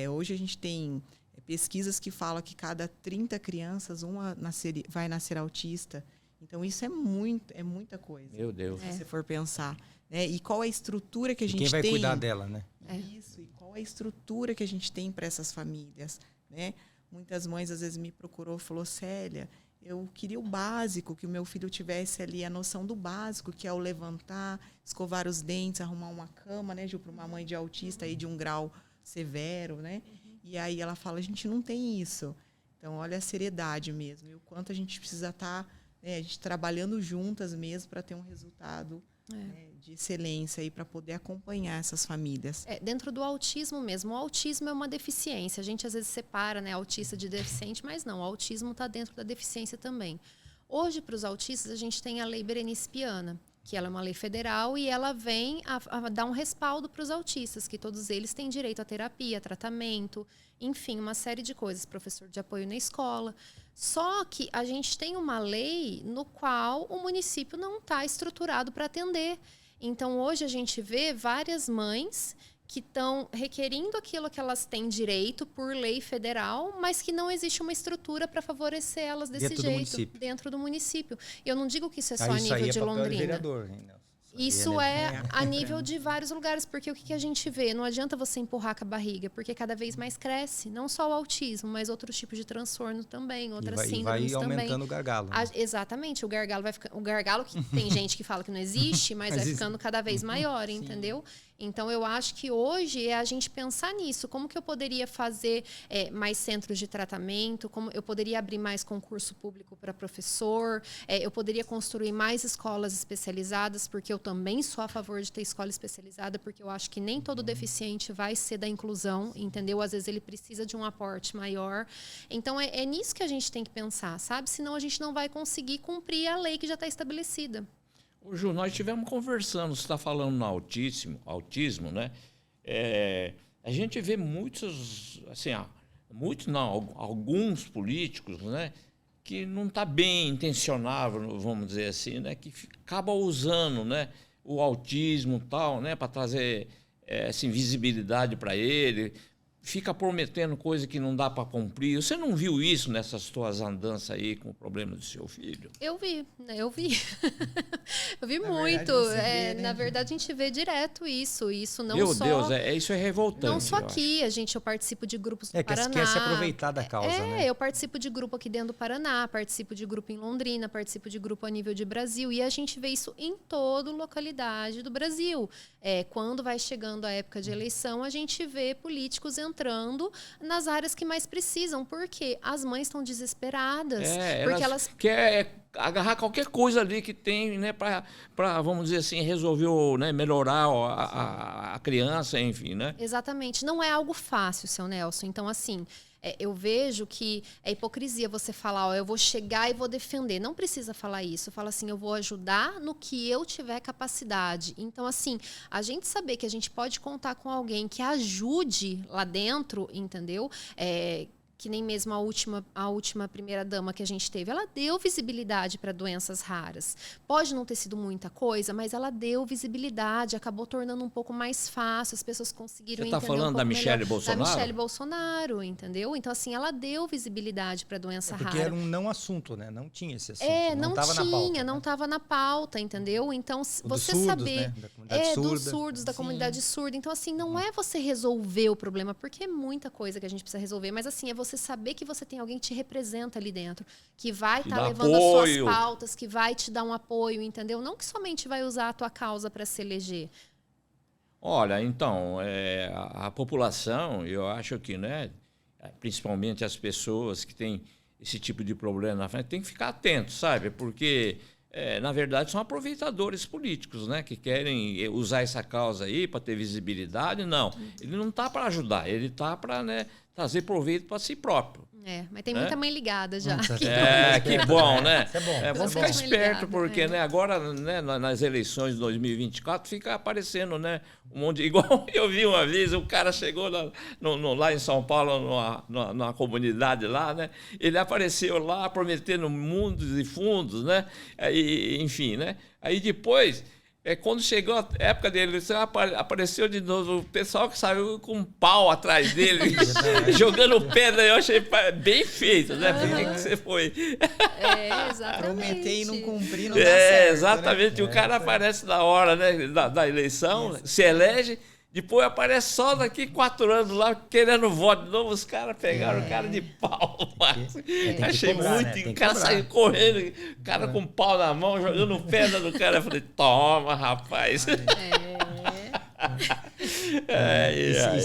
hoje a gente tem pesquisas que falam que cada 30 crianças, uma vai nascer autista. Então, isso é muita coisa. Meu Deus. Se você for pensar. Né? E qual é a estrutura que a gente tem? Quem vai cuidar dela, né? Isso. E qual é a estrutura que a gente tem para essas famílias? Né? Muitas mães, às vezes, me procurou e falou, Célia, eu queria o básico, que o meu filho tivesse ali a noção do básico, que é o levantar, escovar os dentes, arrumar uma cama, né, Gil, para uma mãe de autista aí de um grau severo, né? E aí ela fala, a gente não tem isso. Então, olha a seriedade mesmo. E o quanto a gente precisa estar, né, a gente trabalhando juntas mesmo para ter um resultado né, de excelência e para poder acompanhar essas famílias. Dentro do autismo mesmo. O autismo é uma deficiência. A gente às vezes separa, né, autista de deficiente, mas não. O autismo está dentro da deficiência também. Hoje, para os autistas, a gente tem a Lei Berenice Piana, que ela é uma lei federal e ela vem a dar um respaldo para os autistas, que todos eles têm direito a terapia, tratamento, enfim, uma série de coisas, professor de apoio na escola. Só que a gente tem uma lei no qual o município não está estruturado para atender. Então, hoje a gente vê várias mães que estão requerindo aquilo que elas têm direito por lei federal, mas que não existe uma estrutura para favorecer elas desse jeito dentro do município. Eu não digo que isso é só a nível de Londrina. Vereador, hein, Nelson? Isso é a nível de vários lugares, porque o que a gente vê? Não adianta você empurrar com a barriga, porque cada vez mais cresce, não só o autismo, mas outros tipos de transtorno também, outras síndromes também. Vai aumentando o gargalo. Né? Exatamente, o gargalo vai ficando. O gargalo que tem gente que fala que não existe, mas vai ficando cada vez maior, entendeu? Então, eu acho que hoje é a gente pensar nisso. Como que eu poderia fazer mais centros de tratamento? Como eu poderia abrir mais concurso público para professor? Eu poderia construir mais escolas especializadas, porque eu também sou a favor de ter escola especializada, porque eu acho que nem todo deficiente vai ser da inclusão, entendeu? Às vezes ele precisa de um aporte maior. Então, é nisso que a gente tem que pensar, sabe? Senão a gente não vai conseguir cumprir a lei que já está estabelecida. Ô, Ju, nós estivemos conversando, você está falando no autismo, né? A gente vê muitos, assim, alguns políticos, né, que não está bem intencionado, vamos dizer assim, né, que acaba usando, né, o autismo e tal, né, para trazer assim, visibilidade para ele, fica prometendo coisa que não dá para cumprir. Você não viu isso nessas suas andanças aí com o problema do seu filho? Eu vi. Eu vi Na muito. verdade, você vê, né? Na verdade, a gente vê direto isso. Isso não Meu só... Deus, isso é revoltante. Não só eu acho. aqui, eu participo de grupos no Que Paraná. quer se aproveitar da causa, né? Eu participo de grupo aqui dentro do Paraná, participo de grupo em Londrina, participo de grupo a nível de Brasil. E a gente vê isso em toda localidade do Brasil. Quando vai chegando a época de eleição, a gente vê políticos entrando nas áreas que mais precisam. Porque as mães estão desesperadas. Porque elas querem agarrar qualquer coisa ali que tem, né, para, vamos dizer assim, resolver, né, melhorar a criança, enfim, né? Exatamente. Não é algo fácil, seu Nelson. Então, assim, eu vejo que é hipocrisia você falar, eu vou chegar e vou defender. Não precisa falar isso. Fala assim, eu vou ajudar no que eu tiver capacidade. Então, assim, a gente saber que a gente pode contar com alguém que ajude lá dentro, entendeu? Que nem mesmo a última primeira-dama que a gente teve, ela deu visibilidade para doenças raras. Pode não ter sido muita coisa, mas ela deu visibilidade, acabou tornando um pouco mais fácil, as pessoas conseguiram entender. Você está falando da Michelle Bolsonaro? Da Michelle Bolsonaro, entendeu? Então, assim, ela deu visibilidade para doença rara. Porque era um não assunto, né? Não tinha esse assunto. Não tava tinha, na pauta, não estava na pauta, entendeu? Então, você surdos, saber... né? Da comunidade surda. Dos surdos, da comunidade surda. Então, assim, não é você resolver o problema, porque é muita coisa que a gente precisa resolver, mas, assim, é você saber que você tem alguém que te representa ali dentro, que vai estar levando apoio. as suas pautas, que vai te dar um apoio, entendeu? Não que somente vai usar a tua causa para se eleger. Olha, então, a população, eu acho que, né, principalmente as pessoas que têm esse tipo de problema na frente, tem que ficar atento, sabe? Porque, na verdade, são aproveitadores políticos, né, que querem usar essa causa aí para ter visibilidade. Não, ele não está para ajudar, ele está para, né, trazer proveito para si próprio. Mas tem muita mãe ligada já. Que bom, né? Isso é bom. Vamos ficar esperto, porque né, agora, né, nas eleições de 2024 fica aparecendo, né, um monte de... Igual eu vi uma vez, o cara chegou lá em São Paulo, numa comunidade lá, né? Ele apareceu lá prometendo mundos e fundos, né? Enfim, né? Aí depois... quando chegou a época dele, apareceu de novo o pessoal que saiu com um pau atrás dele, jogando pedra. Eu achei bem feito, né? Por que você foi? Exatamente. Prometer e não cumprir, não dá certo. Exatamente. Né? O cara aparece na hora, né, da eleição, se elege, depois aparece só daqui 4 anos lá, querendo voto de novo. Os caras pegaram o cara de pau. Achei cobrar, muito. né? O cara saiu correndo, o cara com pau na mão, jogando pedra no cara. Eu falei, toma, rapaz.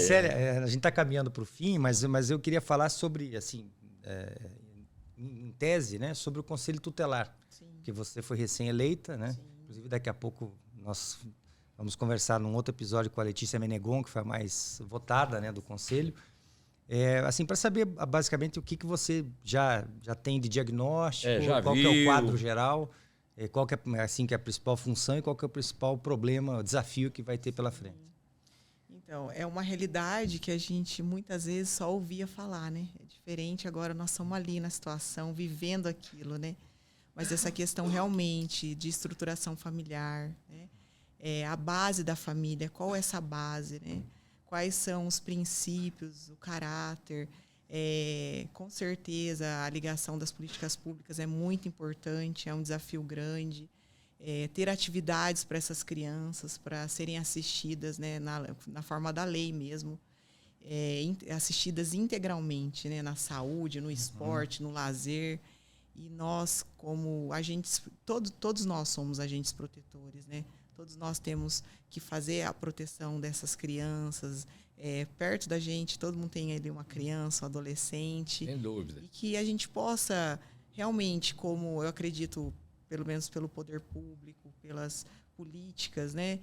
Célia, a gente está caminhando para o fim, mas eu queria falar sobre, assim, em tese, né, sobre o Conselho Tutelar. Sim. Que você foi recém-eleita, né? Sim. Inclusive, daqui a pouco nós vamos conversar num outro episódio com a Letícia Menegon, que foi a mais votada, né, do Conselho. Assim, para saber basicamente o que você já tem de diagnóstico, qual que é o quadro geral, qual que é, assim, que é a principal função e qual que é o principal problema, o desafio que vai ter pela frente. Então, é uma realidade que a gente muitas vezes só ouvia falar, né? É diferente, agora nós estamos ali na situação, vivendo aquilo, né? Mas essa questão realmente de estruturação familiar, né? A base da família, qual é essa base, né? Quais são os princípios, o caráter. Com certeza, a ligação das políticas públicas é muito importante, é um desafio grande. Ter atividades para essas crianças, para serem assistidas, né, na forma da lei mesmo, assistidas integralmente, né, na saúde, no esporte, no lazer. E nós, como agentes, todos nós somos agentes protetores, né? Todos nós temos que fazer a proteção dessas crianças. Perto da gente, todo mundo tem ali uma criança, um adolescente. Sem dúvida. E que a gente possa realmente, como eu acredito, pelo menos pelo poder público, pelas políticas, né?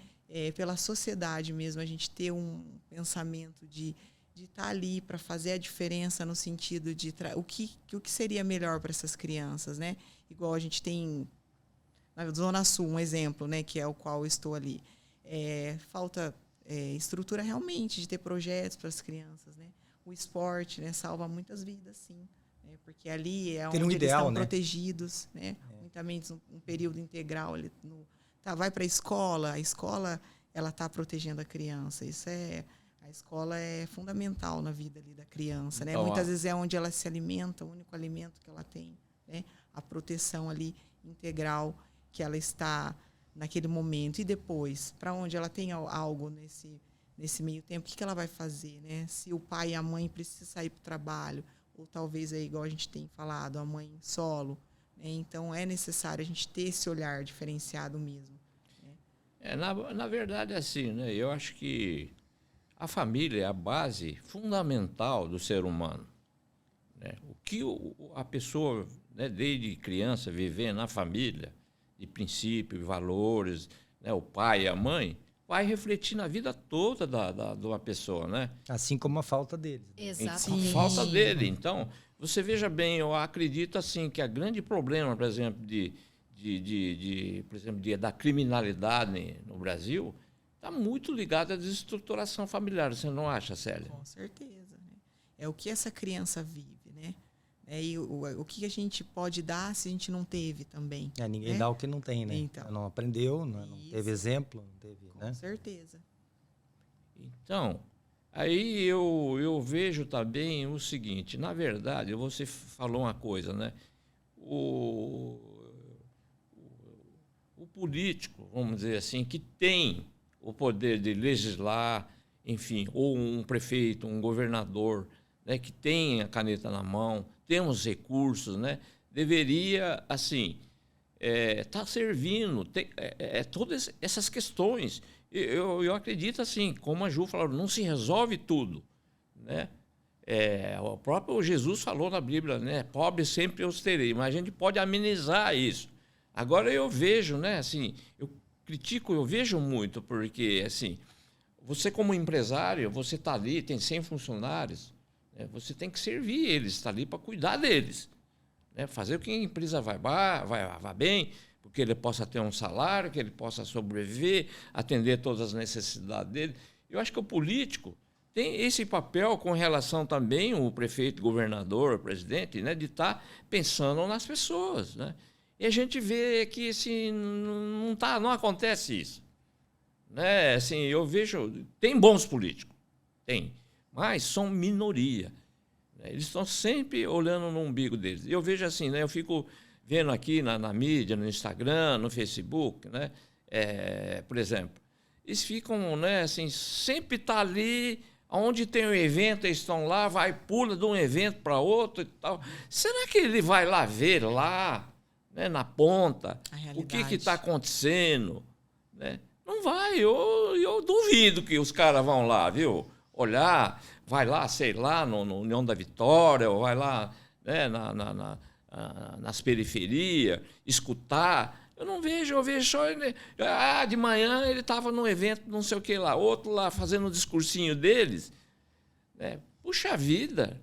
Pela sociedade mesmo, a gente ter um pensamento de estar ali para fazer a diferença no sentido de o que seria melhor para essas crianças, né? Igual a gente tem na Zona Sul, um exemplo, né, que é o qual eu estou ali. Falta estrutura realmente de ter projetos para as crianças, né? O esporte, né, salva muitas vidas, sim. Né? Porque ali é onde eles estão protegidos, né? Muitas um período integral. Vai para a escola ela está protegendo a criança. Isso é... A escola é fundamental na vida ali da criança, né? Então, Muitas vezes é onde ela se alimenta, o único alimento que ela tem, né? A proteção ali integral que ela está naquele momento. E depois, para onde ela tem algo nesse meio tempo, o que ela vai fazer, né? Se o pai e a mãe precisam sair para o trabalho, ou talvez, é igual a gente tem falado, a mãe solo, né? Então, é necessário a gente ter esse olhar diferenciado mesmo. Né? Na verdade, é assim, né? Eu acho que a família é a base fundamental do ser humano. Né? O que a pessoa, né, desde criança, viver na família, de princípios, valores, né, o pai e a mãe, vai refletir na vida toda de uma pessoa, né? Assim como a falta deles. Né? Exatamente. A falta dele. Então, você veja bem, eu acredito assim que o grande problema, por exemplo, da criminalidade no Brasil está muito ligado à desestruturação familiar. Você não acha, Célia? Com certeza. Né? É o que essa criança vive, né? E o que a gente pode dar se a gente não teve também. Ninguém né? dá o que não tem, né? Então, não aprendeu, não teve exemplo, não teve, com né? certeza. Então, aí eu vejo também o seguinte, na verdade, você falou uma coisa, né? O político, vamos dizer assim, que tem o poder de legislar, enfim, ou um prefeito, um governador, né, que tem a caneta na mão, temos recursos, né, deveria, assim, tá servindo todas essas questões. Eu acredito, assim, como a Ju falou, não se resolve tudo, né? O próprio Jesus falou na Bíblia, né, pobre sempre eu terei, mas a gente pode amenizar isso. Agora eu vejo, né, assim, eu vejo muito, porque, assim, você como empresário, você está ali, tem 100 funcionários, né, você tem que servir eles, está ali para cuidar deles, né, fazer com que a empresa vá bem, porque ele possa ter um salário, que ele possa sobreviver, atender todas as necessidades dele. Eu acho que o político tem esse papel com relação também, o prefeito, o governador, o presidente, né, de estar pensando nas pessoas, né? E a gente vê que assim, não acontece isso. Né? Assim, eu vejo, tem bons políticos, tem, mas são minoria. Né? Eles estão sempre olhando no umbigo deles. Eu vejo assim, né? Eu fico vendo aqui na mídia, no Instagram, no Facebook, né? Por exemplo, eles ficam, né, assim, sempre tá ali, onde tem um evento, eles estão lá, pula de um evento para outro e tal. Será que ele vai lá ver lá? Né, na ponta, o que está acontecendo, né? Não vai, eu duvido que os caras vão lá, viu? Olhar, vai lá, sei lá, no União da Vitória, ou vai lá, né, nas periferias, escutar. Eu não vejo, eu vejo só ele. De manhã ele estava num evento, não sei o que lá, outro lá fazendo o discursinho deles. Né? Puxa vida,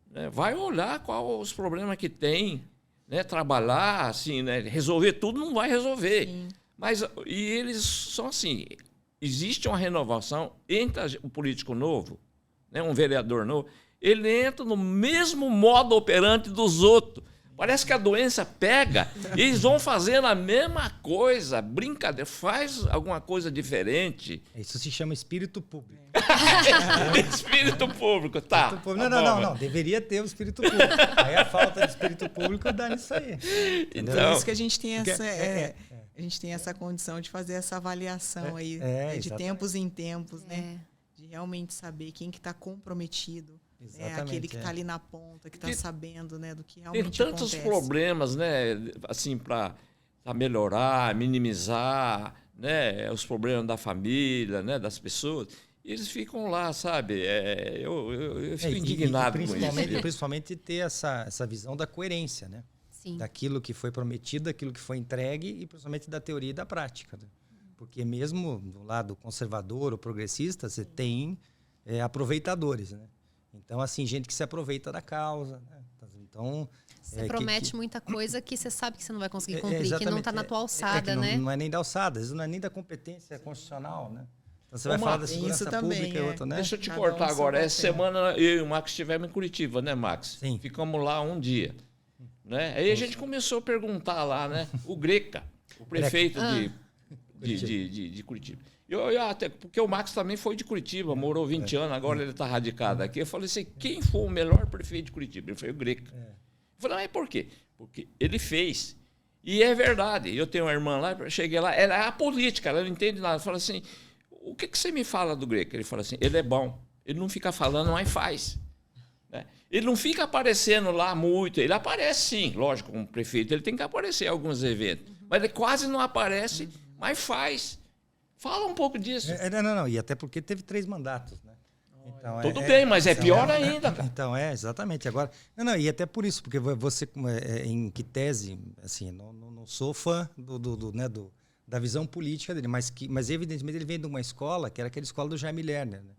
né? Vai olhar quais os problemas que tem. Né, trabalhar, assim, né, resolver tudo não vai resolver. Sim. E eles são assim, existe uma renovação, entra o político novo, né, um vereador novo, ele entra no mesmo modo operante dos outros. Parece que a doença pega, e eles vão fazendo a mesma coisa, brincadeira, faz alguma coisa diferente. Isso se chama espírito público. Espírito público, tá. Espírito público. Não. Deveria ter o espírito público. Aí a falta de espírito público dá nisso aí. Então, por isso que a gente tem a gente tem essa condição de fazer essa avaliação aí, de tempos em tempos, né? De realmente saber quem que está comprometido. Aquele que está ali na ponta, que está sabendo, né, do que realmente tem tantos acontece. problemas, né, assim, para melhorar, minimizar, né, os problemas da família, né, das pessoas. E eles ficam lá, sabe? Eu fico indignado com isso. Principalmente ter essa visão da coerência, né? Sim. Daquilo que foi prometido, daquilo que foi entregue e principalmente da teoria e da prática. Né? Porque mesmo do lado conservador ou progressista, você tem aproveitadores, né? Então, assim, gente que se aproveita da causa. Né? Então, você promete muita coisa que você sabe que você não vai conseguir cumprir, que não está na tua alçada, né? Não é nem da alçada, às vezes não é nem da competência constitucional, né? Então, você vai falar da segurança pública e outra, né? Deixa eu te cortar agora. Essa semana eu e o Max estivemos em Curitiba, né, Max? Sim. Ficamos lá um dia. Né? Aí a gente começou a perguntar lá, né? O Greca, o prefeito de Curitiba. Até, porque o Max também foi de Curitiba, morou 20 anos, agora ele está radicado aqui. Eu falei assim, quem foi o melhor prefeito de Curitiba? Ele foi o Greca. Eu falei, mas por quê? Porque ele fez. E é verdade. Eu tenho uma irmã lá, eu cheguei lá, ela é a política, ela não entende nada. Eu falei assim, o que você me fala do Greca? Ele fala assim, ele é bom. Ele não fica falando, mas faz. Né? Ele não fica aparecendo lá muito. Ele aparece sim, lógico, como prefeito. Ele tem que aparecer em alguns eventos. Mas ele quase não aparece, mas faz. Fala um pouco disso. Não. E até porque teve 3 mandatos, né? Então, tudo bem, mas é pior ainda. Cara. Então, exatamente. Agora, e até por isso, porque você, em que tese, assim, não sou fã da visão política dele, mas evidentemente ele vem de uma escola, que era aquela escola do Jaime Lerner, né?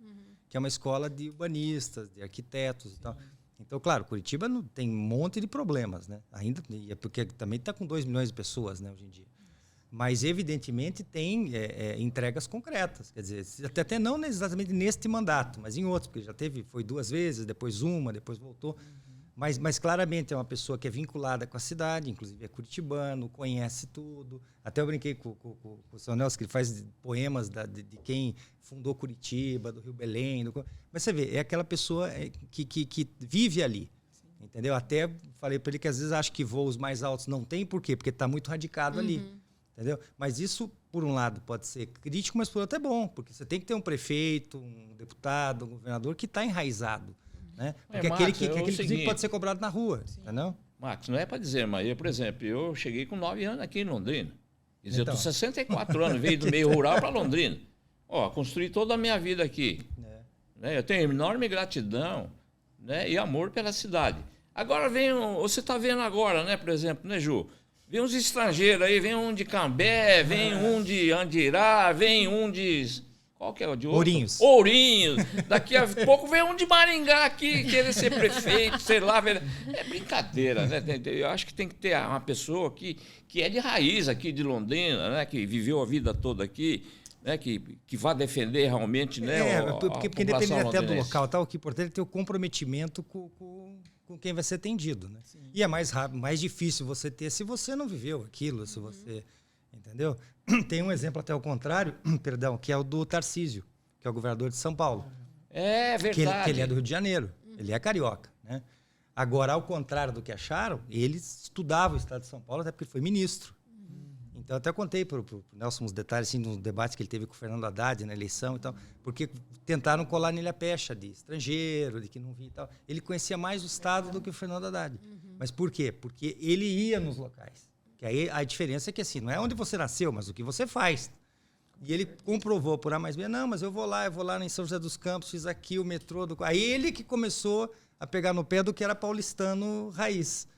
Que é uma escola de urbanistas, de arquitetos e tal. Então, claro, Curitiba tem um monte de problemas, né? Ainda, porque também está com 2 milhões de pessoas, né, hoje em dia. Mas, evidentemente, tem entregas concretas. Quer dizer, até não exatamente neste mandato, mas em outros, porque foi 2 vezes, depois uma, depois voltou. Mas claramente é uma pessoa que é vinculada com a cidade, inclusive é curitibano, conhece tudo. Até eu brinquei com o seu Nelson, que ele faz poemas de quem fundou Curitiba, do Rio Belém. Mas você vê, é aquela pessoa que vive ali. Entendeu? Até falei para ele que às vezes acho que voos mais altos não tem, por quê? Porque está muito radicado ali. Entendeu? Mas isso, por um lado, pode ser crítico, mas por outro é bom, porque você tem que ter um prefeito, um deputado, um governador que está enraizado. Né? Porque Max, aquele inclusive, pode ser cobrado na rua. Entendeu? Max, não é para dizer, mas eu, por exemplo, eu cheguei com 9 anos aqui em Londrina. Quer dizer, Então. eu estou 64 anos, veio do meio rural para Londrina. Construí toda a minha vida aqui. Né? Eu tenho enorme gratidão, né, e amor pela cidade. Agora você está vendo agora, né, por exemplo, né, Ju? Vem uns estrangeiros aí, vem um de Cambé, vem um de Andirá, vem um de... Qual que é o de outro? Ourinhos. Daqui a pouco vem um de Maringá aqui, querer ser prefeito, sei lá. É brincadeira, né? Eu acho que tem que ter uma pessoa que é de raiz aqui de Londrina, né? Que viveu a vida toda aqui, né? Que vá defender realmente, né? Porque independente até do local, tá? O que é importante é ter o comprometimento com quem vai ser atendido, né? E é mais rápido, mais difícil você ter se você não viveu aquilo, se você... Entendeu? Tem um exemplo até ao contrário, perdão, que é o do Tarcísio, que é o governador de São Paulo. É verdade. Que ele é do Rio de Janeiro, ele é carioca, né? Agora, ao contrário do que acharam, ele estudava o estado de São Paulo, até porque ele foi ministro. Então, até contei para o Nelson uns detalhes assim, nos debates que ele teve com o Fernando Haddad na eleição e tal, porque tentaram colar nele a pecha de estrangeiro, de que não via e tal. Ele conhecia mais o estado do que o Fernando Haddad. Mas por quê? Porque ele ia nos locais. Que aí a diferença é que assim, não é onde você nasceu, mas o que você faz. E ele comprovou por A mais B, não, mas eu vou lá em São José dos Campos, fiz aqui o metrô. Aí ele que começou a pegar no pé do que era paulistano raiz.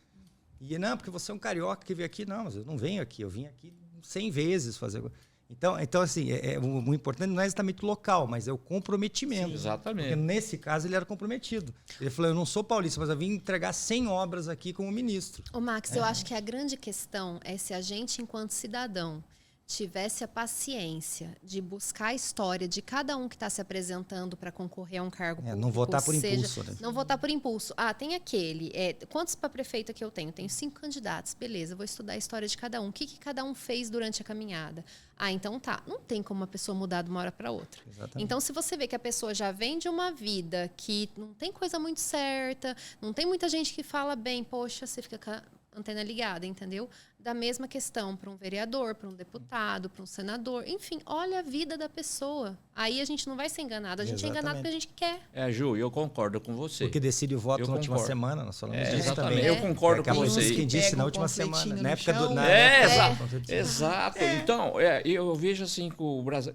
E não, porque você é um carioca que veio aqui. Não, mas eu não venho aqui, eu vim aqui 100 vezes fazer... Então assim, o importante não é exatamente o local, mas é o comprometimento. Sim, exatamente. Porque nesse caso ele era comprometido. Ele falou, eu não sou paulista, mas eu vim entregar 100 obras aqui como ministro. Ô Max, eu acho que a grande questão é se a gente, enquanto cidadão, tivesse a paciência de buscar a história de cada um que está se apresentando para concorrer a um cargo público. Não votar por impulso. Né? Não votar por impulso. Tem aquele. Quantos para prefeito que eu tenho? Tenho 5 candidatos. Beleza, vou estudar a história de cada um. O que cada um fez durante a caminhada? Então tá. Não tem como uma pessoa mudar de uma hora para outra. Exatamente. Então, se você vê que a pessoa já vem de uma vida que não tem coisa muito certa, não tem muita gente que fala bem, poxa, você fica com a antena ligada, entendeu? Da mesma questão para um vereador, para um deputado, para um senador. Enfim, olha a vida da pessoa. Aí a gente não vai ser enganado. A gente é enganado porque a gente quer. Ju, eu concordo com você. Porque decide o voto na última semana, nós falamos disso exatamente. também. Eu concordo com você. Quem disse na última semana, na época do... Exato. Então, eu vejo assim que o Brasil...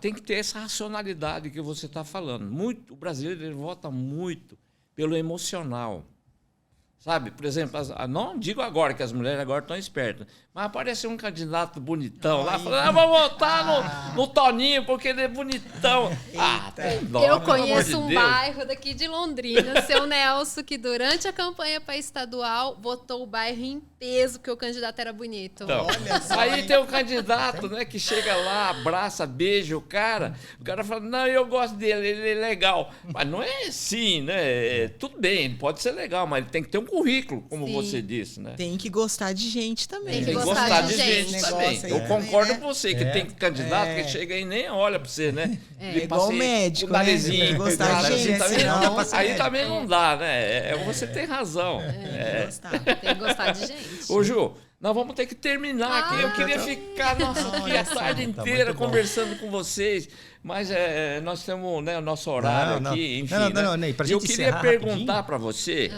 tem que ter essa racionalidade que você está falando. O brasileiro ele vota muito pelo emocional. Sabe, por exemplo, não digo agora que as mulheres agora estão espertas, mas aparece um candidato bonitão lá, falando, vou votar no Toninho porque ele é bonitão. Tem dó, eu conheço um Deus. bairro daqui de Londrina, seu Nelson, que durante a campanha para estadual votou o bairro peso porque o candidato era bonito. Então, aí tem um candidato, né, que chega lá, abraça, beija o cara fala, não, eu gosto dele, ele é legal. Mas não é assim, né? Tudo bem, pode ser legal, mas ele tem que ter um currículo, como você disse, né? Tem que gostar de gente também. Tem que gostar de gente também. Aí Eu concordo né? com você, que tem candidato que chega aí e nem olha pra você, né? É igual O médico, narizinho, né? Tem que gostar de gente, também senão... não, aí também não dá, né? Você tem razão. Tem que gostar. Tem que gostar de gente. Ô, Ju, nós vamos ter que terminar aqui. Eu queria ficar aqui a tarde inteira conversando com vocês, mas nós temos, né, o nosso horário aqui, enfim. Ney, pra gente eu queria encerrar perguntar para você,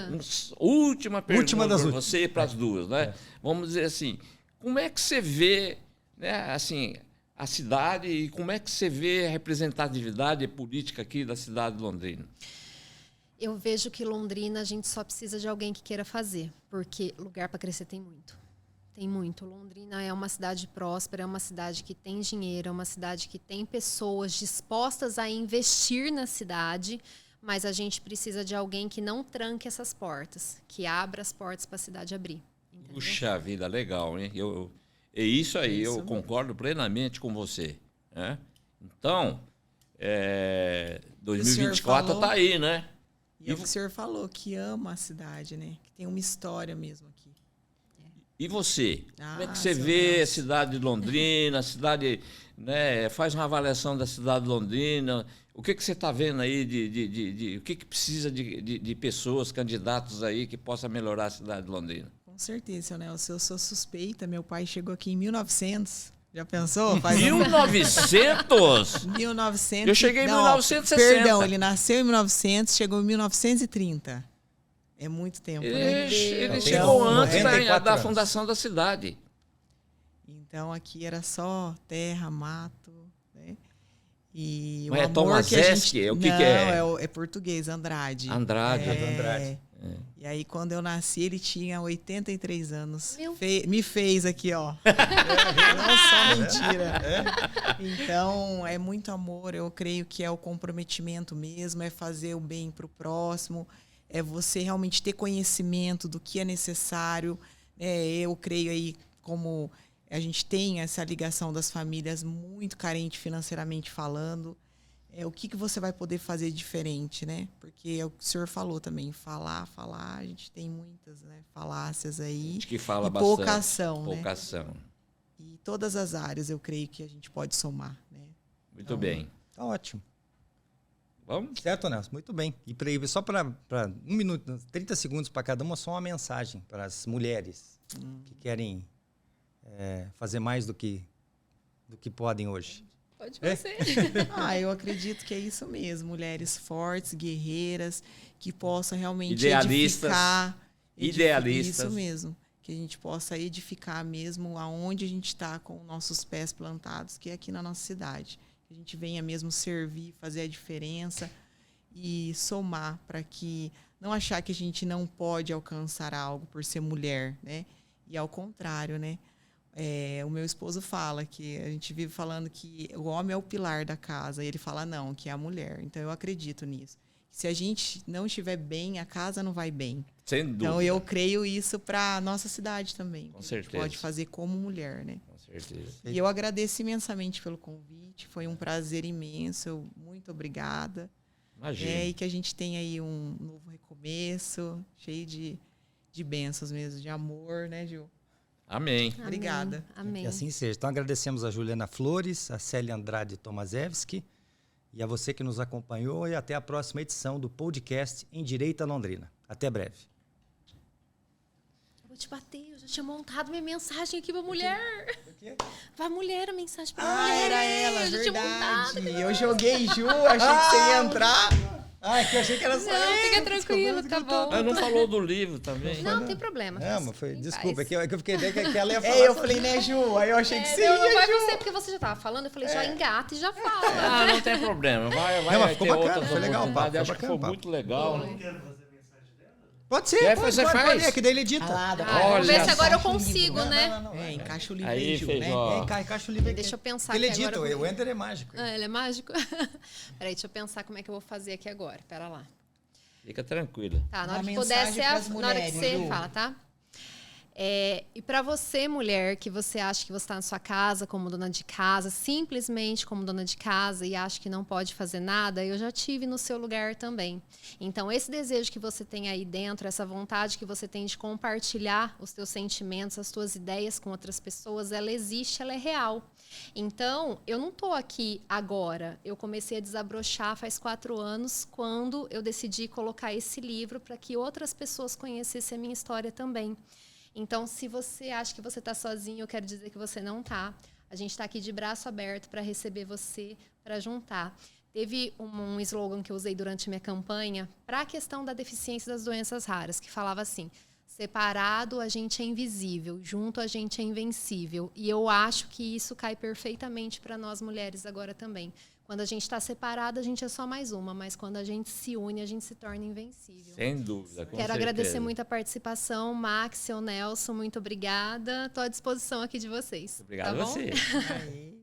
última pergunta para últimas. você e para as duas, né? Vamos dizer assim, como é que você vê, né, assim, a cidade e como é que você vê a representatividade política aqui da cidade de Londrina? Eu vejo que Londrina a gente só precisa de alguém que queira fazer, porque lugar para crescer tem muito. Tem muito. Londrina é uma cidade próspera, é uma cidade que tem dinheiro, é uma cidade que tem pessoas dispostas a investir na cidade, mas a gente precisa de alguém que não tranque essas portas, que abra as portas para a cidade abrir. Entendeu? Puxa vida, legal, hein? É isso aí, eu concordo plenamente com você. Né? Então, 2024 está aí, né? E o senhor falou que ama a cidade, né? Que tem uma história mesmo aqui. E você? Como é que você seu vê Nelson. a cidade de Londrina, a cidade, né? Faz uma avaliação da cidade de Londrina. O que você está vendo aí o que precisa de pessoas, candidatos aí que possa melhorar a cidade de Londrina? Com certeza, seu Nelson. Eu sou suspeita. Meu pai chegou aqui em 1900. Já pensou? 1900? 1900. Eu cheguei em Não, 1960. Perdão, ele nasceu em 1900, chegou em 1930. É muito tempo, né? Ele Então, chegou antes 94 da anos. fundação da cidade. Então aqui era só terra, mato, né? E Mas o é amor Thomas que a gente... Eske? O que Não, que é? É português, Andrade. Andrade. Andrade. E aí, quando eu nasci, ele tinha 83 anos. Meu. Me fez aqui, ó. Não só mentira. Então, é muito amor. Eu creio que é o comprometimento mesmo, é fazer o bem para o próximo, é você realmente ter conhecimento do que é necessário. Eu creio aí, como a gente tem essa ligação das famílias muito carente financeiramente falando, o que você vai poder fazer diferente, né? Porque é o que o senhor falou também, falar, a gente tem muitas, né, falácias aí. Acho que fala e bastante. pouca ação, Pouca né? ação. E todas as áreas eu creio que a gente pode somar, né? Muito bem. Tá ótimo. Vamos? Certo, Nelson? Muito bem. E só para 1 minuto, 30 segundos para cada uma, só uma mensagem para as mulheres que querem fazer mais do que podem hoje. Pode ser. Eu acredito que é isso mesmo. Mulheres fortes, guerreiras, que possam realmente Idealistas. Idealistas. Isso mesmo. Que a gente possa edificar mesmo aonde a gente está com nossos pés plantados, que é aqui na nossa cidade. Que a gente venha mesmo servir, fazer a diferença e somar para que não achar que a gente não pode alcançar algo por ser mulher, né? E ao contrário, né? O meu esposo fala que a gente vive falando que o homem é o pilar da casa. E ele fala não, que é a mulher. Então, eu acredito nisso. Se a gente não estiver bem, a casa não vai bem. Sem dúvida. Então, eu creio isso para a nossa cidade também. Com que certeza. A gente pode fazer como mulher, né? Com certeza. E eu agradeço imensamente pelo convite. Foi um prazer imenso. Muito obrigada. Imagina. E que a gente tenha aí um novo recomeço, cheio de bênçãos mesmo, de amor, né, Ju? Amém. Obrigada. Amém. Que assim seja. Então agradecemos a Juliana Flores, a Célia Andrade Tomaszewski e a você que nos acompanhou e até a próxima edição do podcast Em Direita Londrina. Até breve. Eu vou te bater, eu já tinha montado minha mensagem aqui pra mulher. Pra mulher, a mensagem pra mulher. Era ela, eu já tinha montado. verdade. Eu joguei Ju, achei que você ia entrar. Que eu achei que era só Não, fica tranquilo, tá bom. Mas não falou do livro também? Não tem problema. Não, mas foi. Em Desculpa, paz. que eu fiquei ideia que ela ia falar. Eu falei, né, Ju? Aí eu achei que você Não, não ia, vai Ju. você, porque você já tava falando. Eu falei, já engata e já fala. Não tem problema. Vai Não, mas ficou ter bacana, outras foi legal o papo, oportunidades. foi Acho que bacana foi o papo. muito legal. Pode ser, Quer pode, fazer, pode, faz. pode, que daí ele edita. Vamos ver se agora eu Encaixa o consigo, livro, né? Encaixa o livro Aí, Ju, fez, né? ó. Encaixa o livro aqui. Deixa eu pensar Ele aqui edita, agora. o Ender é mágico. Ele é mágico? Peraí, deixa eu pensar como é que eu vou fazer aqui agora. Pera lá. Fica tranquila. Tá, na Dá hora que mensagem puder ser pras na hora que mulheres, você Ju. fala, tá? E para você, mulher, que você acha que você está na sua casa como dona de casa, simplesmente como dona de casa e acha que não pode fazer nada, eu já tive no seu lugar também. Então, esse desejo que você tem aí dentro, essa vontade que você tem de compartilhar os seus sentimentos, as suas ideias com outras pessoas, ela existe, ela é real. Então, eu não estou aqui agora. Eu comecei a desabrochar faz 4 anos, quando eu decidi colocar esse livro para que outras pessoas conhecessem a minha história também. Então, se você acha que você está sozinho, eu quero dizer que você não está. A gente está aqui de braço aberto para receber você, para juntar. Teve um slogan que eu usei durante minha campanha para a questão da deficiência das doenças raras, que falava assim: separado a gente é invisível, junto a gente é invencível. E eu acho que isso cai perfeitamente para nós mulheres agora também. Quando a gente está separada, a gente é só mais uma, mas quando a gente se une, a gente se torna invencível. Sem dúvida, com Quero certeza. agradecer muito a participação, Max, seu Nelson, muito obrigada. Estou à disposição aqui de vocês. Obrigado tá a bom? você. Aí.